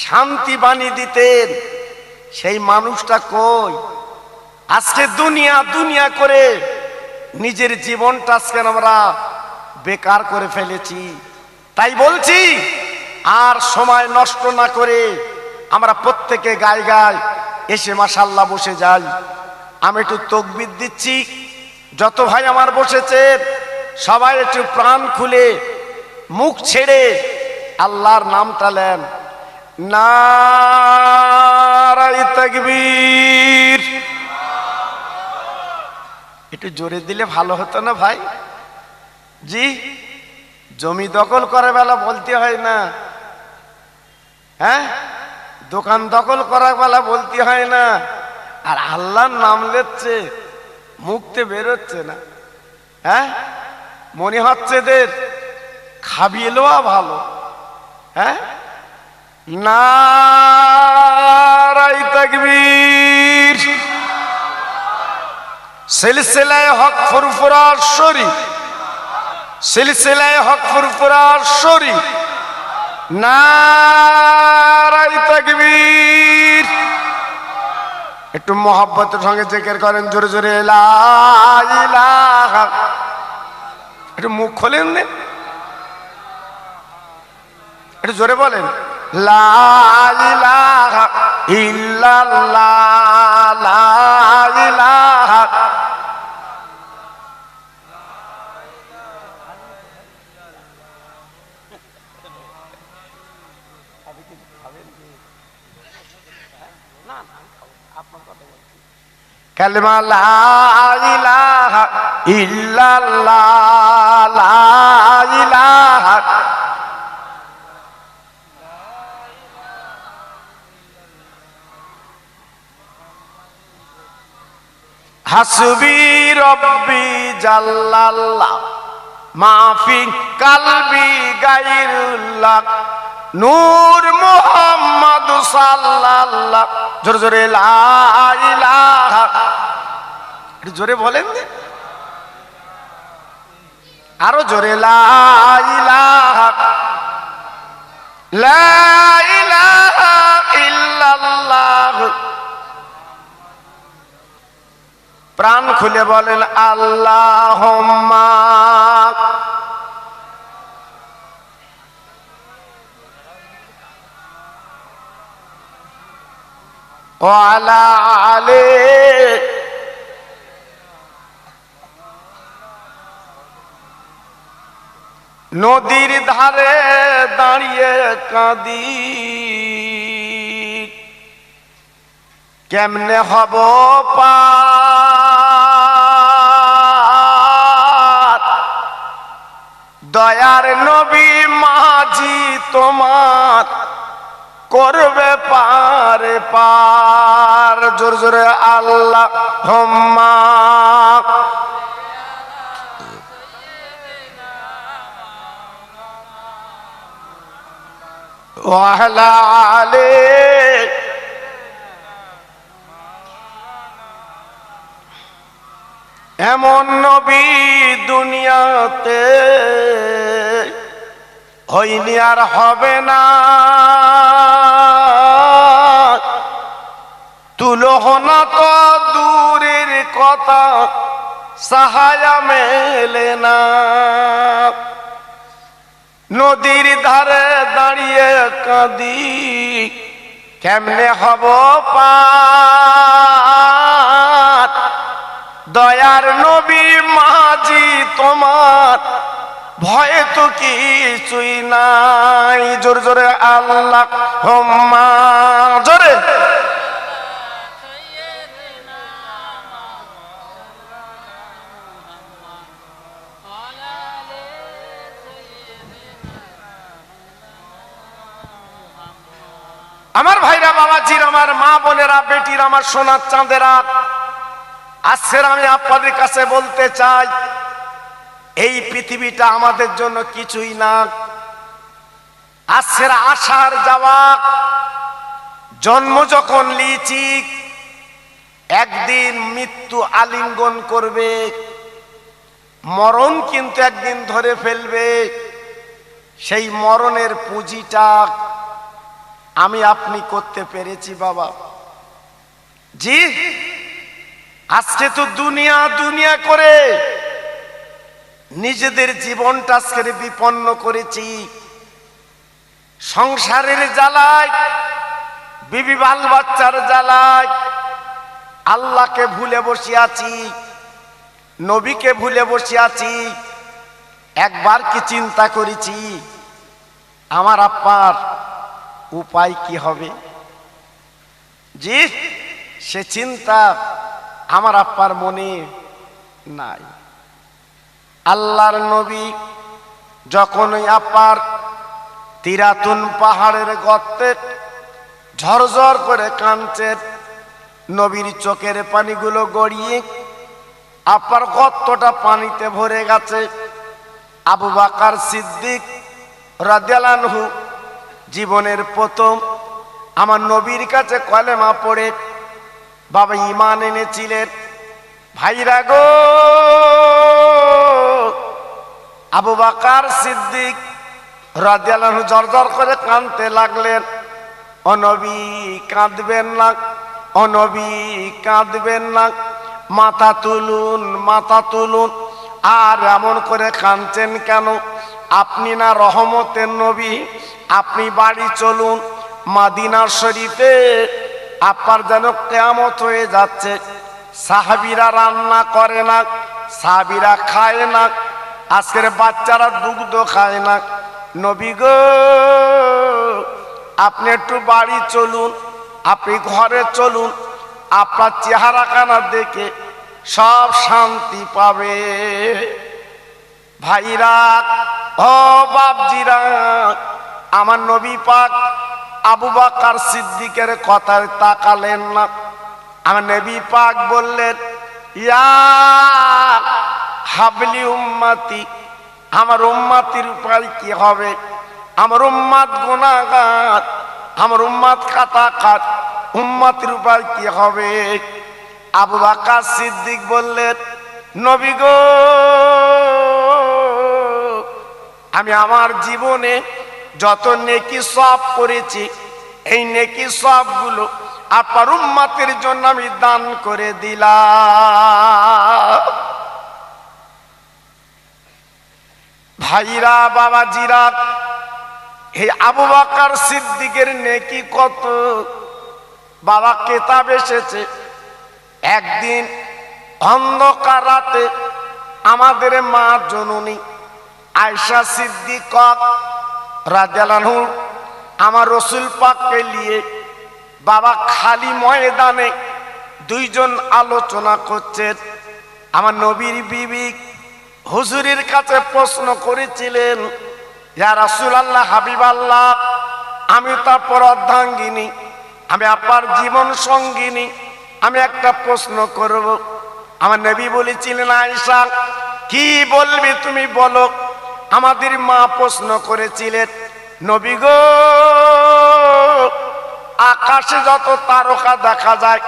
শান্তি বানিয়ে দিতেন। সেই মানুষটা কই? আজকে দুনিয়া দুনিয়া করে নিজের জীবনটা আজকে আমরা বেকার করে ফেলেছি। তাই বলছি, আর সময় নষ্ট না করে আমরা প্রত্যেকে গায়ে গায়ে এসে মাশাআল্লাহ বসে যাই। আমি একটু তাকবীর দিচ্ছি, যত ভাই আমার বসেছেন সবাই একটু প্রাণ খুলে মুখ ছেড়ে আল্লাহর নামটা নেন। নারায়ে তাকবীর। একটু জোরে দিলে ভালো হতো না ভাই? জি, জমি দখল করে বেলা বলতে হয় না, হ্যাঁ, দোকান দখল করা বেলা বলতে হয় না, আর আল্লাহর নাম নিচ্ছে মুখতে বেরোচ্ছে না। হ্যাঁ, মনে হচ্ছে এদের খাবিয়ে লওয়া ভালো। হ্যাঁ, নারায়ে তাকবীর। সিলসিলায়ে হক ফুরফুরা শরীফ, সিলসিলায়ে হক ফুরফুরা শরীফ, নারায়ে তাকবীর। একটু মহব্বতের সঙ্গে জিকির করেন জোরে জোরে, লা ইলাহা। একটু মুখ খোলেন, একটু জোরে বলেন, লা ইলাহা ইল্লাল্লাহ, লা ইলাহা কালেমা লা ইলাহা ইল্লাল্লাহ, লা ইলাহা। হাসবি রব্বি জাল্লাল্লাহ, মাফি কালবি গায়রুল্লাহ, নূর মুহাম্মদ সাল্লাল্লাহ। জোরে জোরে লা ইলাহা, জোরে বলেন, আরো জোরে লা ইলাহা, লা ইলাহা ইল্লাল্লাহ। প্রাণ খুলে বলেন আল্লাহুম্মা ওয়া আলা আলি। নদীর ধারে দাঁড়িয়ে কাঁদি, কেমনে হব পার, দয়ার নবী মাঝি তোমার করবে পারে পার। জোর জোরে আল্লাহুম্মা ওয়া আলা আলি। এমন নবী দুনিয়াতে হয়নি আর হবে না, তুলনা তো দূরের কথা সাহায্য মেলে না। নদীর ধারে দাঁড়িয়ে কাঁদি, কেমনে হব পার, দয়ার নবী মাঝি তোমার ভয়ে তো কিছুই নাই। জোরে জোরে আল্লাহুম্মা, জোরে। আমার ভাইরা, বাবাজির, আমার মা বোনেরা, বেটির, আমার সোনার চাঁদেরা, আজকের আমি আপনাদের কাছে বলতে চাই, এই পৃথিবীটা আমাদের জন্য কিছুই না। আজকের আসার যাওয়া, জন্ম যখন লিয়েছি, একদিন মৃত্যু আলিঙ্গন করবে, মরণ কিন্তু একদিন ধরে ফেলবে। সেই মরণের পুঁজিটা আমি আপনি করতে পেরেছি বাবা জি। আজকে তো দুনিয়া দুনিয়া করে নিজেদের জীবনটা আজকে বিপন্ন করেছি। সংসারের জ্বালায়, বিবি বাল বাচ্চার জ্বালায় আল্লাহকে ভুলে বসে আছি, নবীকে ভুলে বসে আছি। একবার কি চিন্তা করেছি আমার আব্বার উপায় কি হবে? জি, সে চিন্তা আমার আব্বার মনে নাই। আল্লাহর নবী যখন ওই আব্বার তিরাতুন পাহাড়ের গর্তে ঝরঝর করে কাঁদছে, নবীর চোখের পানিগুলো গড়িয়ে আব্বার গর্তটা পানিতে ভরে গেছে। আবু বকর সিদ্দিক রাদিয়াল্লাহু আনহু জীবনের প্রথম আমার নবীর কাছে কলেমা পড়ে বাবা ঈমান এনেছিলেন। ভাইরা গো, আবু বকর সিদ্দিক রাদিয়াল্লাহু আনহু জড়জড় করে কাঁদতে লাগলেন। ও নবী কাঁদবেন না, ও নবী কাঁদবেন না, মাথা তুলুন, মাথা তুলুন। আর এমন করে কাঁদছেন কেন? আপনি না রহমতের নবী? আপনি বাড়ি চলুন, মদিনা শরীফে আপনার যেন কিয়ামত হয়ে যাচ্ছে। সাহাবীরা রান্না করে না, সাহাবীরা খায় না, আজকের বাচ্চারা দুগ্ধ খায় না। নবী গো, আপনি একটু বাড়ি চলুন, আপনি ঘরে চলুন, আপনার চেহারা কানা দেখে সব শান্তি পাবে। ভাইরা ও বাপজিরা, আমার নবী পাক আবু বকর সিদ্দিকের কথায় তাকালেন না। আমার নবী পাক বললেন, ইয়া হাবলি উম্মতি, আমার উম্মতির উপায় কি হবে? আমার উম্মত গুনাহগার, আমার উম্মত খাতাকার, উম্মতির উপায় কি হবে? আবু বকর সিদ্দিক বললেন, নবী গো, আমি আমার জীবনে যত নেকি সওয়াব করেছি, এই নেকি সওয়াবগুলো আপনার উম্মতের জন্য আমি দান করে দিলাম। ভাইরা বাবাজিরা, এই আবু বকর সিদ্দিকের নেকি কত? বাবা কিতাব এসেছে, একদিন অন্ধকার রাতে আমাদের মা জননী আয়েশা সিদ্দিকা রাদিয়াল্লাহু আনহা আমার রাসূল পাককে নিয়ে বাবা খালি ময়দানে দুইজন আলোচনা করছেন। আমার নবীর বিবি হুজুরের কাছে প্রশ্ন করেছিলেন, ইয়া রাসূলুল্লাহ, হাবিবাল্লাহ, আমি তো আপনার অর্ধাঙ্গিনী, আমি আপনার জীবন সঙ্গিনী, আমি একটা প্রশ্ন করব। আমার নবী বলেছিলেন, আয়েশা কি বলবি তুমি বলো। আমাদের মা প্রশ্ন করেছিলেন, নবী গো, আকাশে যত তারকা দেখা যায়,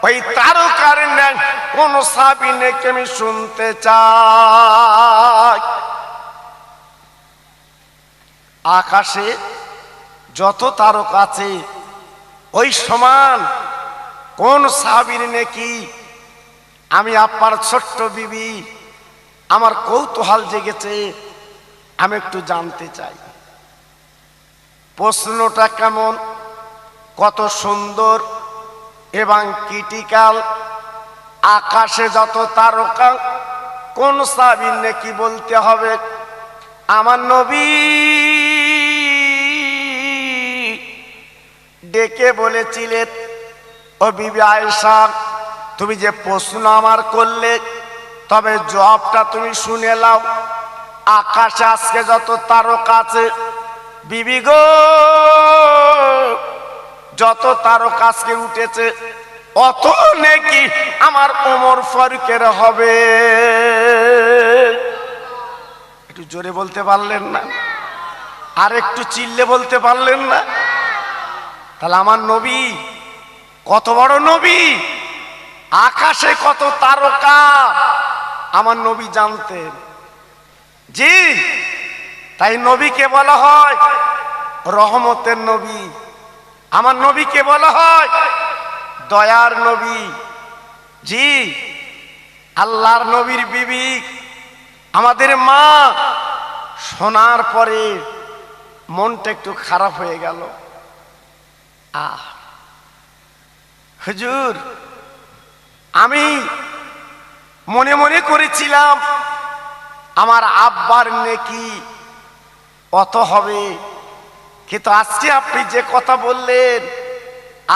ওই তারকার ন্যায় কোন সাহাবী নেকি আমি শুনতে চাই। আকাশে যত তারকা আছে, ওই সমান কোন সাহাবীর নেকি আমি আপনার ছোট্ট বিবি, আমার কৌতূহল জেগেছে, আমি একটু জানতে চাই। প্রশ্নটা কেমন, কত সুন্দর এবং ক্রিটিক্যাল। আকাশে যত তারকা, কোন সাহাবীর নেকি বলতে হবে। আমার নবী ডেকে বলেছিলেন, ও বিবি আয়েশা, তুমি যে প্রশ্ন আমার করলে, তবে জবাবটা তুমি শুনে নাও। আকাশে আজকে যত তারকা আছে, বিবি গো, যত তারকা আজকে উঠেছে, অত নেকি আমার ওমর ফারুকের হবে। একটু জোরে বলতে পারলেন না? আর একটু চিল্লে বলতে পারলেন না? তাহলে আমার নবী কত বড় নবী, আকাশে কত তারকা আমার নবী জানতেন। জি, তাই নবীকে বলা হয় রহমতের নবী, আমার নবীকে বলা হয় দয়ার নবী। জি, আল্লাহর নবীর বিবি আমাদের মা শোনার পরে মনটা একটু খারাপ হয়ে গেল। হুজুর, আমি মনে মনে করেছিলাম আমার আব্বার নেকি অত হবে, কিন্তু আজকে আপনি যে কথা বললেন,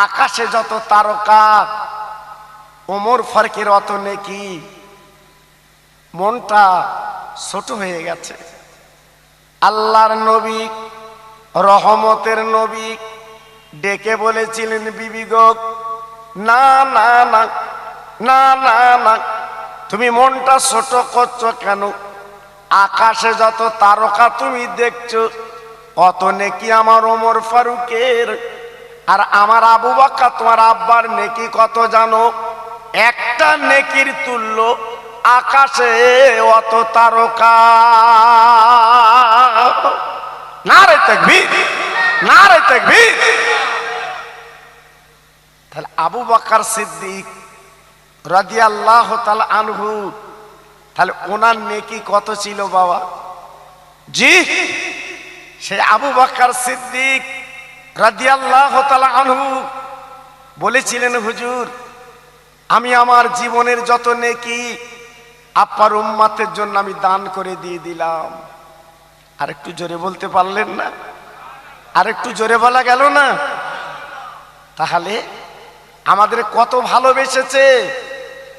আকাশে যত তারকা, ওমর ফারুকের অত নেকি, মনটা ছোট হয়ে গেছে। আল্লাহর নবী, রহমতের নবী ডেকে বলেছিলেন, বিবি গো, না না না না না না, তুমি মনটা ছোট করছো কেন? আকাশে যত তারকা তুমি দেখছো, অত নেকি আমার ওমর ফারুকের। আর আমার আবু বকর, তোমার আব্বার নেকি কত জানো? একটা নেকির তুল্য আকাশে অত তারকা। নারে তাকবীর, নারে তাকবীর। তাহলে আবু বকর সিদ্দিক রাদিয়াল্লাহু তাআলা আনহু, তাহলে ওনার নেকি কত ছিল বাবা? জি, সেই আবু বকর সিদ্দিক রাদিয়াল্লাহু তাআলা আনহু বলেছিলেন, হুজুর, আমি আমার জীবনের যত নেকি আপনার উম্মতের জন্য আমি দান করে দিয়ে দিলাম। আর একটু জোরে বলতে পারলেন না? আর একটু জোরে বলা গেল না? তাহলে আমাদের কত ভালোবেসেছে,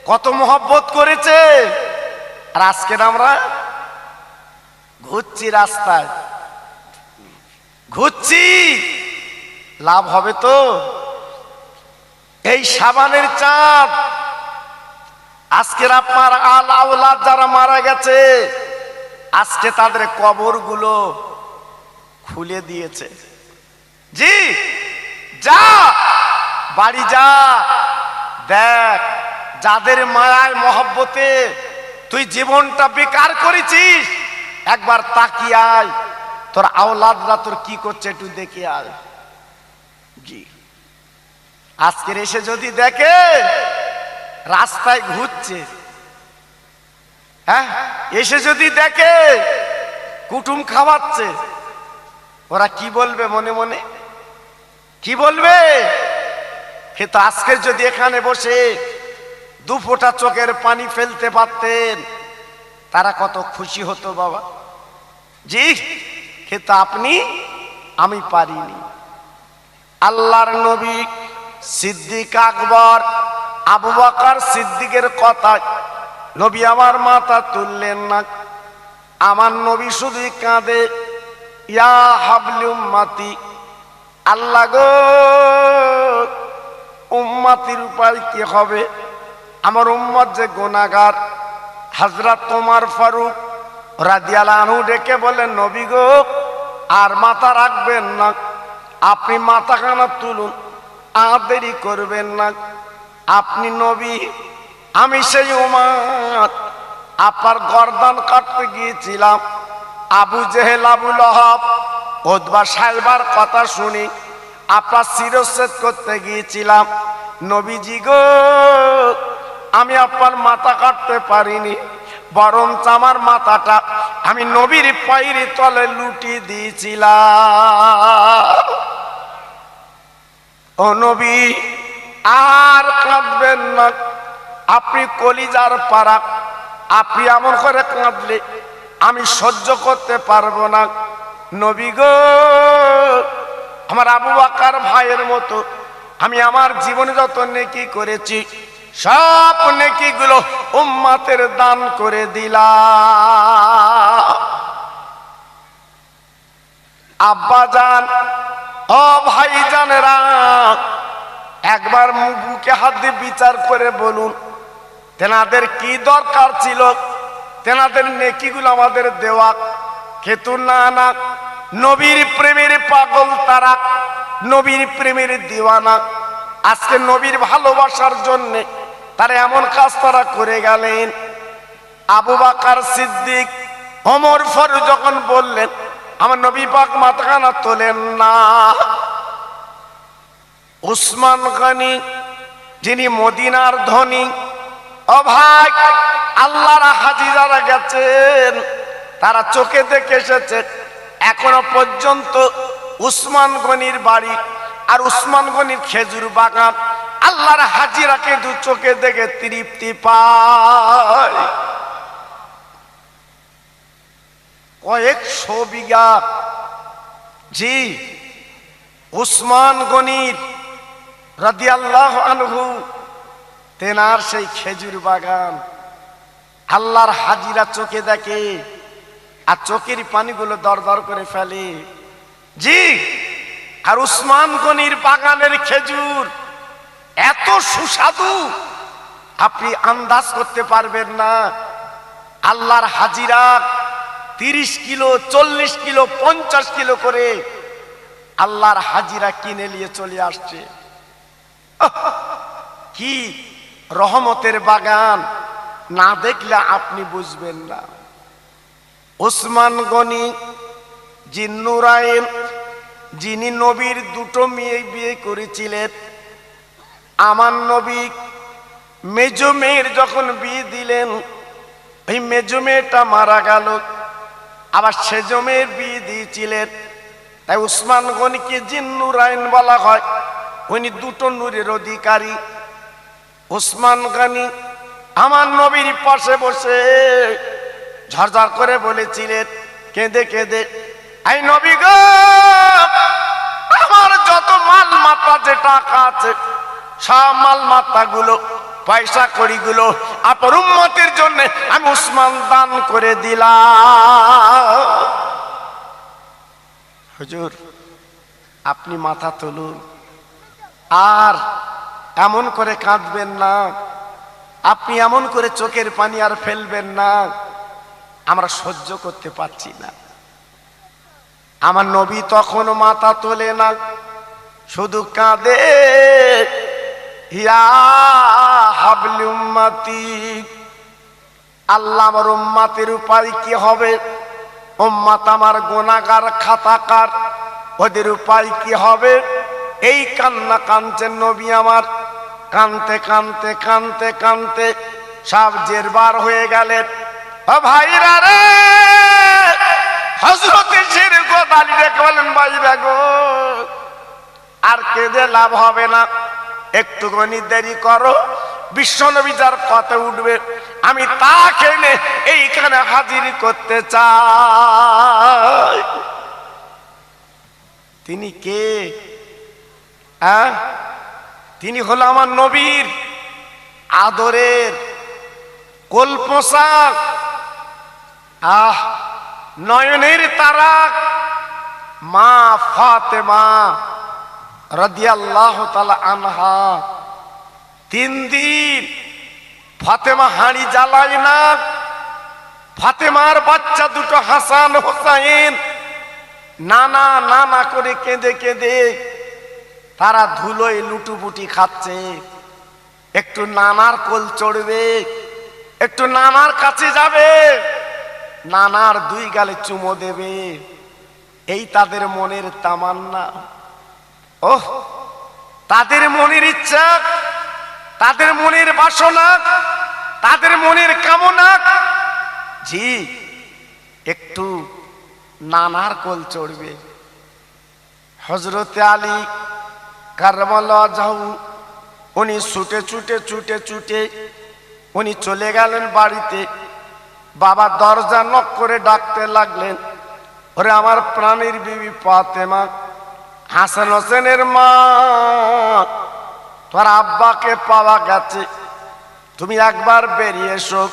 কত মহব্বত করেছে, আর আজকে আমরা ঘুরছি রাস্তায়, ঘুরছি, লাভ হবে তো? এই সাবানের চাঁদ আজকের আপনার আল আওলাদ যারা মারা গেছে, আজকে তাদের কবরগুলো খুলে দিয়েছে। জি, যা বাড়ি যা, দেখ যাদের মায়ায় মহব্বতে তুই জীবনটা বেকার করেছিস, একবার তাকিয়ে আয়, তোর আওলাদরা তোর কি করছে একটু দেখে আয়। জি, আজকের এসে যদি দেখে রাস্তায় ঘুরছে, হ্যাঁ, এসে যদি দেখে কুটুম খাওয়াচ্ছে, ওরা কি বলবে মনে মনে? কি বলবে? কিন্তু আজকে যদি এখানে বসে দু ফোঁটা চোখের পানি ফেলতে পারতেন, তারা কত খুশি হতো বাবা। জি, কিন্তু আপনি, আমি পারিনি। আল্লাহর নবী সিদ্দিক আকবর আবু বকর সিদ্দিকের কথা নবী আমার মাথা তুললেন না। আমার নবী শুধুই কাঁদে, ইয়া হাবলি উম্মতি, আল্লাহ গো উম্মতির উপায় কি হবে? আমার উম্মত যে গুনাহগার। হযরত ওমর ফারুক রাদিয়াল্লাহু আনহু ডেকে বলেন, নবী গো আর মাথা রাখবেন না, আপনি মাথাখানা তুলুন, আর দেরি করবেন না। আপনি নবী, আমি সেই উম্মত, আপনার গর্দান কাটতে গিয়েছিলাম। আবু জেহেল, আবু লহব, উতবা সাইবার কথা শুনি আপনার শিরচ্ছেদ করতে গিয়েছিলাম। নবীজি গো, আমি আপনার মাথা কাটতে পারিনি, বরঞ্চ আমার মাথাটা আমি নবীর পায়ের তলে লুটি দিয়েছিলাম। ও নবী, আর কাঁদবেন না, আপনি কলিজার পারা, আপনি এমন করে কাঁদলে আমি সহ্য করতে পারবো না। নবী গো, আমার আবু বকর ভাইয়ের মতো আমি আমার জীবনে যত নেকি করেছি সব নেকিগুলো উম্মতের দান করে দিলাম। আব্বা জান, ও ভাই জানেরা, একবার বুকে হাত দিয়ে বিচার করে বলুন, তেনাদের কি দরকার ছিল তেনাদের নেকিগুলো আমাদের দেওয়া? কিন্তু না না, নবীর প্রেমের পাগল তারা, নবীর প্রেমের দিওয়ানা। আজকে নবীর ভালোবাসার জন্য তারা এমন কাজ তারা করে গেলেন। আবু বকর সিদ্দিক, ওমর ফারুক যখন বললেন আমার নবী পাক মাথাখানা তোলেন না, উসমান গনি যিনি মদিনার ধনী, ও ভাই, আল্লাহর হাজী যারা গেছেন তারা চোখে দেখে এসেছে, এখনো পর্যন্ত উসমান গনির বাড়ি আর উসমান গনির খেজুর বাগান আল্লাহর হাজিরাকে দু চোখে দেখে তৃপ্তি পায়। কয়েকশো বিঘা, জি, উসমান গনির রাদিয়াল্লাহু আনহু তেনার সেই খেজুর বাগান আল্লাহর হাজিরা চোখে দেখে আর চোখের পানিগুলো দরদর করে ফেলে। জি, আর উসমান গনির বাগানের খেজুর এত সুস্বাদু আপনি আন্দাজ করতে পারবেন না। আল্লাহর হাজিরা 30 কিলো, 40 কিলো, 50 কিলো করে আল্লাহর হাজিরা কিনে নিয়ে চলে আসছে। কি রহমতের বাগান, না দেখলে আপনি বুঝবেন না। উসমান গনি জিন্নুরাইন, যিনি নবীর দুটো মেয়ে বিয়ে করেছিলেন, আমার নবী মেজ মেয়ের যখন বিয়ে দিলেন, এই মেজ মেয়েটা মারা গেল, আবার সেজ মেয়ের বিয়ে দিয়েছিলেন, তাই উসমান গনিকে জিন্নুরাইন বলা হয়। উনি দুটো নূরের অধিকারী। উসমান গনি আমার নবীর পাশে বসে ঝরঝর করে বলেছিলেন কেঁদে কেঁদে, এই নবী গো, আমার যত মাল মাত্রা যে টাকা আছে সব মাল মাতা গুলো পয়সা কড়ি গুলো আপনার উম্মতের জন্য আমি উসমান দান করে দিলাম। হুজুর আপনি মাথা তুলুন, আর এমন করে কাঁদবেন না, আপনি এমন করে চোখের পানি আর ফেলবেন না, আমরা সহ্য করতে পারছি না। আমার নবী তখন মাথা তোলে না, শুধু কাঁদে, ইয়া হাবলি উম্মতি, আল্লাহ আমার উম্মতের উপায় কি হবে? উম্মত আমার গুনাহগার খাতাকার, ওদের উপায় কি হবে? এই কান্না কাঁদছেন নবী আমার। কানতে কানতে কানতে কানতে সব জেরবার হয়ে গেলেন। ও ভাইরা রে, হযরতে শিরকুত আলী রেখে বলেন, ভাইরা গো আর কেঁদে লাভ হবে না, একটুখানি দেরি করো, বিশ্বনবী যার কথা উঠবে আমি তাকে এনে এইখানে হাজির করতে চাই। তিনি কে? তিনি হলো আমার নবীর আদরের কোল পোশাক, নয়নের তারা, মা ফাতেমা রাদিয়াল্লাহু তাআলা আনহা। 3 দিন ফাতেমা হাঁড়ি জ্বালায় না। ফাতেমার বাচ্চা দুটো হাসান হোসাইন নানা নানা করে কেঁদে কেঁদে তারা ধুলোয় লুটুপুটি খাচ্ছে। একটু নানার কোল চড়বে, একটু নানার কাছে যাবে, নানার 2 গালে চুমো দেবে, এই তাদের মনের তামান্না। ওহ, তাদের মনের ইচ্ছা, তাদের মনের বাসনা, তাদের মনের কামনা, জি একটু নানার কোল চড়বে। হযরতে আলী কারবালা যাও, উনি ছুটে ছুটে ছুটে ছুটে উনি চলে গেলেন বাড়িতে। বাবা দরজা নক করে ডাকতে লাগলেন, ওরে আমার প্রাণের বিবি ফাতেমা, হাসান হোসেনের মা, তোর আব্বাকে পাওয়া গেছে, তুমি একবার বেরিয়ে এসো।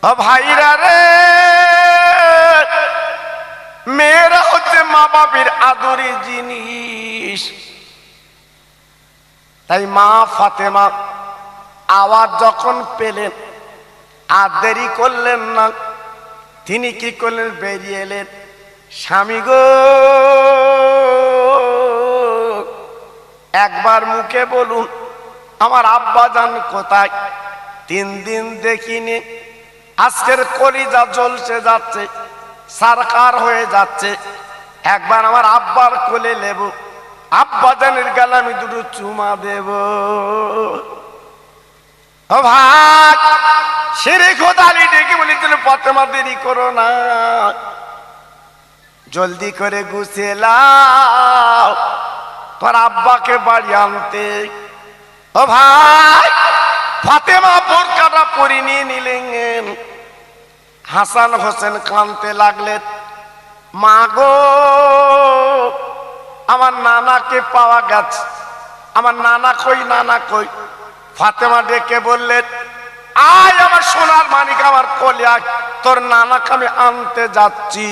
ও ভাইরা রে, মেয়েরা হচ্ছে মা বাবির আদরি জিনিস। তাই মা ফাতেমা আওয়াজ যখন পেলেন আর দেরি করলেন না, তিনি কি করলেন? বেরিয়ে এলেন। স্বামী গো, একবার মুখে বলুন আমার আব্বা জান কোথায়? 3 দিন দেখিনি, আজকের কলিজা জ্বলছে যাচ্ছে, সরকার হয়ে যাচ্ছে, একবার আমার আব্বার কোলে নেব, আব্বা জানের গালে আমি 2 চুমা দেব। ও ভাই, শিরকুত আলী ডেকে বলেছিল, ফাতেমা দেরি করো না, জলদি করে গুছিয়ে লাও তোর আব্বাকে বাড়ি আনতে। ও ভাই, ফাতেমা বোরকাটা পরে নিয়ে নিলেন। হাসান হোসেন কাঁদতে লাগলেন, মা গো আমার নানাকে পাওয়া গেছে, আমার নানা কই, নানা কই? ফাতেমা ডেকে বললেন, আয় আমার সোনার মানিক, আমার কোলে আয়, তোর নানাকে আমি আনতে যাচ্ছি।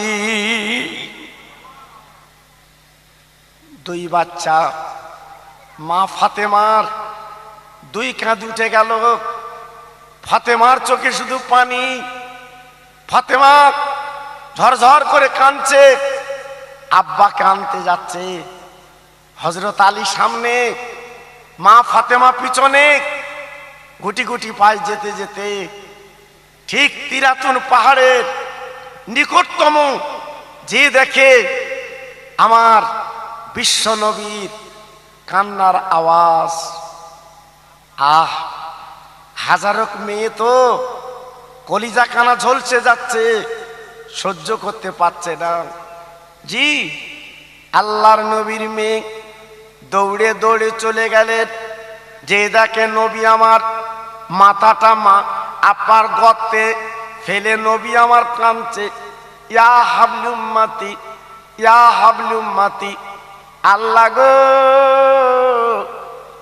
2 বাচ্চা, মা ফাতেমার 2 কাঁধ উঠে গেল। ফাতেমার চোখে শুধু পানি। ফাতেমা ঝরঝর করে কাঁদছে, আব্বাকে আনতে যাচ্ছে। হযরত আলী সামনে, মা ফাতেমা পিছনে, গুটি গুটি পায়ে যেতে যেতে ঠিক তিরাতুন পাহাড়ের নিকটতম যে দেখে আমার বিশ্ব নবীর কান্নার আওয়াজ। হাজারো মেয়ে তো কলিজা কানা ঝলসে যাচ্ছে, সহ্য করতে পারছে না। জি, আল্লাহর নবীর মেয়ে দৌড়ে দৌড়ে চলে গেলেন। যে দেখে নবী আমার মাথাটা আপার গর্তে ফেলে নবী আমার কাঁদছে, ইয়া হাবলি উম্মতি, ইয়া হাবলি উম্মতি। আল্লাহ গো,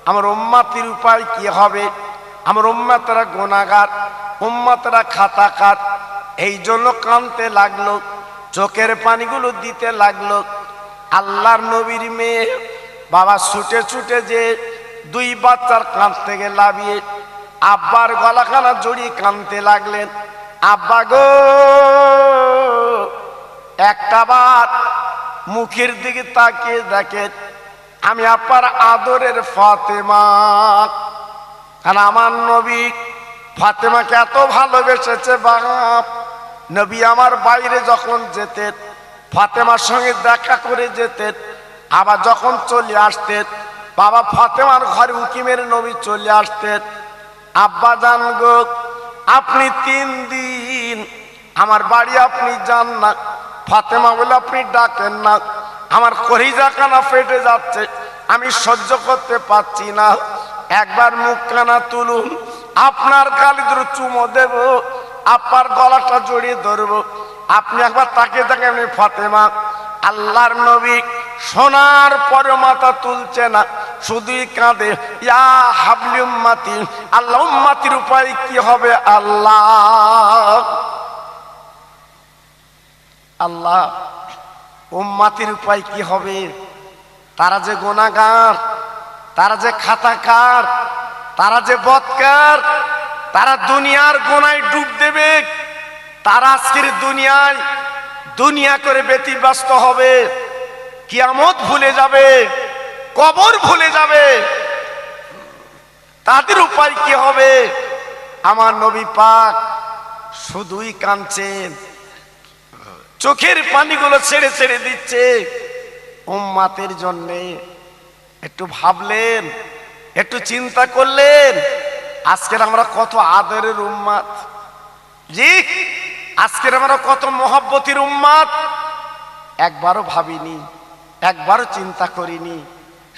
আমার উম্মতের উপায় কি হবে? আমার উম্মতরা গুনাহগার, উম্মতরা খাতাকার। এই জন্য কাঁদতে লাগলো, চোখের পানিগুলো দিতে লাগলো। আল্লাহর নবীর মেয়ে বাবা ছুটে ছুটে যে দুই বাচ্চার কাঁধ থেকে লাভিয়ে আব্বার গলাখানা জড়িয়ে কাঁদতে লাগলেন। আব্বা গো, একটা বার মুখের দিকে তাকিয়ে দেখেন, আমি আব্বার আদরের ফাতেমা। আর আমার নবী ফাতেমাকে এত ভালোবেসেছে বাপ, নবী আমার বাইরে যখন যেতেন ফাতেমার সঙ্গে দেখা করে যেতেন, আবার যখন চলে আসতেন বাবা ফাতেমার ঘরে উঁকি মেরে নবী চলে আসতেন। আব্বা জান গো, আপনি 3 দিন আমার বাড়ি আপনি যান না। ফাতেমা বলে আপনি ডাকেন না, আমার কলিজাখানা ফেটে যাচ্ছে, আমি সহ্য করতে পারছি না। একবার মুখখানা তুলুন, আপনার গালে ধরে চুমো দেব, আপনার গলাটা জড়িয়ে ধরবো। আপনি একবার তাকে দেখেন ফাতেমা। আল্লাহর নবী শোনার পরে মাথা তুলছে না, শুধুই কাঁদে, ইয়া হাবলি উম্মতি, আল্লাহ উম্মতির উপায় কি হবে? আল্লাহ আল্লাহ উম্মতির উপায় কি হবে? তারা যে গুনাহগার, তারা যে খাতাকার, তারা যে বদকার, তারা দুনিয়ার গুনায় ডুব দেবে। তারা আজকের দুনিয়ায় দুনিয়া করে ব্যতিব্যস্ত হবে, কিয়ামত ভুলে যাবে, কবর ভুলে যাবে। তাদের উপায় কি হবে? আমার নবী পাক শুধুই কাঁদছেন, চোখের পানিগুলো ছেড়ে ছেড়ে দিচ্ছে উম্মতের জন্যে। একটু ভাবলেন, একটু চিন্তা করলেন, আজকের আমরা কত আদরের উম্মত, জি আজকের আমরা কত মহব্বতের উম্মত। একবারও ভাবিনি, একবারও চিন্তা করিনি,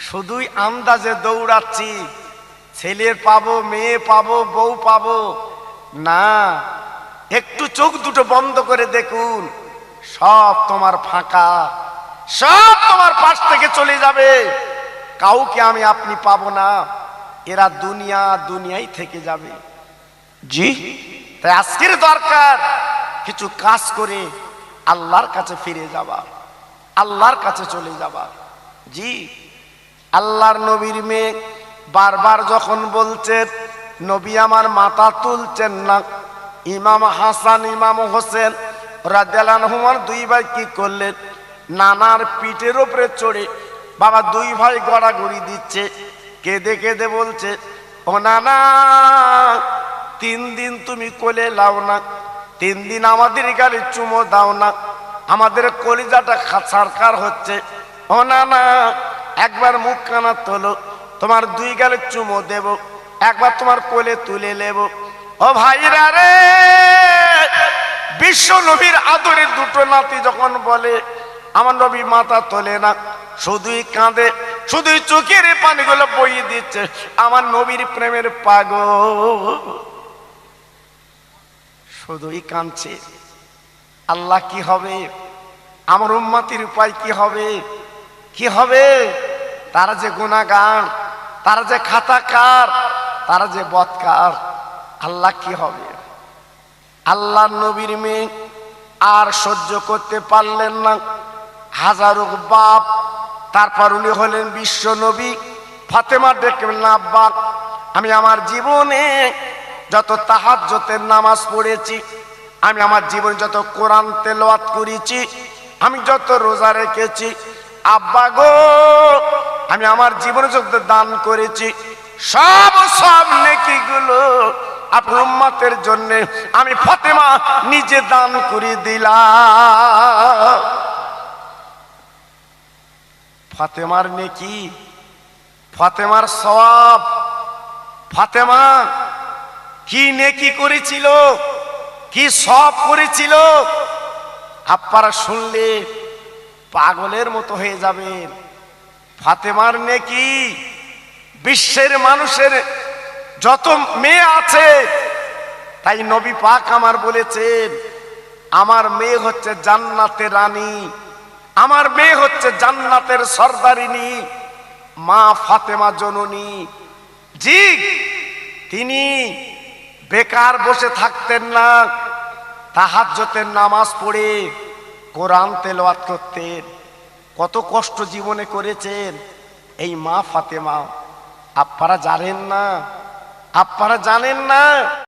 শুধুই আন্দাজে দৌড়াচ্ছি, ছেলে পাবো, মেয়ে পাবো, বউ পাবো না। একটু চোখ দুটো বন্ধ করে দেখুন, সব তোমার ফাঁকা, সব তোমার পাশ থেকে চলে যাবে, কাউকে আমি আপনি পাবো না। এরা দুনিয়া দুনিয়াই থেকে যাবে। জি তাই আজকের দরকার কিছু কাজ করে আল্লাহর কাছে ফিরে যাবা, আল্লাহর কাছে চলে যাবা। জি আল্লাহর নবীর মেয়ে বারবার যখন বলছেন, নবী আমার মাথা তুলছেন না। ইমাম হাসান ইমাম হোসেন রাদিয়াল্লাহু আনহুমার 2 ভাই কি করলেন? নানার পিঠের উপরে চড়ে বাবা 2 ভাই গড়াগড়ি দিচ্ছে, কেঁদে কেঁদে বলছে, ও নানা 3 দিন তুমি কোলে লাও না, 3 দিন আমাদের গালে চুমো দাও না, আমাদের কলিজাটা ছারকার হচ্ছে। ও নানা একবার মুখ কানা তোলো, তোমার 2 গালে চুমো দেব, একবার তোমার কোলে তুলে নেব। ও ভাইরা রে, বিশ্ব নবীর আদরের 2 নাতি যখন বলে, আমার নবী মাথা তোলে না, শুধুই কাঁদে, শুধুই চোখের পানিগুলো বইয়ে দিচ্ছে। আমার নবীর প্রেমের পাগল শুধুই কাঁদছে। আল্লাহ কি হবে? আমার উম্মতের উপায় কি হবে? কি হবে? তারা যে গুনাহগার, তারা যে খাতাকার, তারা যে বদকার, আল্লাহ কি হবে? আল্লাহর নবীর মেয়ে আর সহ্য করতে পারলেন না, হাজারো বাপ। তারপর উনি হলেন বিশ্ব নবী। ফাতেমা ডেকেন, আব্বা আমি আমার জীবনে যত তাহাজ্জুদের নামাজ পড়েছি, আমি আমার জীবনে যত কোরআন তেলাওয়াত করেছি, আমি যত রোজা রেখেছি, আব্বা গো আমি আমার জীবনে যত দান করেছি, সব নেকিগুলো আপনার উম্মতের জন্য আমি ফাতেমা নিজে দান করে দিলাম। ফাতেমার নেকি, ফাতেমার সওয়াব, ফাতেমা কি নেকি করেছিল, কি সওয়াব করেছিল, আপনারা শুনলে পাগলের মতো হয়ে যাবেন। ফাতেমার নেকি বিশ্বের মানুষের যত মেয়ে আছে, তাই নবী পাক আমার বলেছেন, আমার মেয়ে হচ্ছে জান্নাতের রানী, আমার মেয়ে হচ্ছে জান্নাতের সর্দারিনী। মা ফাতেমা জননী, জি তিনি বেকার বসে থাকতেন না, তাহাজ্জুদের নামাজ পড়ে কোরআন তেলাওয়াত করতেন। কত কষ্ট জীবনে করেছেন এই মা ফাতেমা, আপনারা জানেন না? আপনারা জানেন না?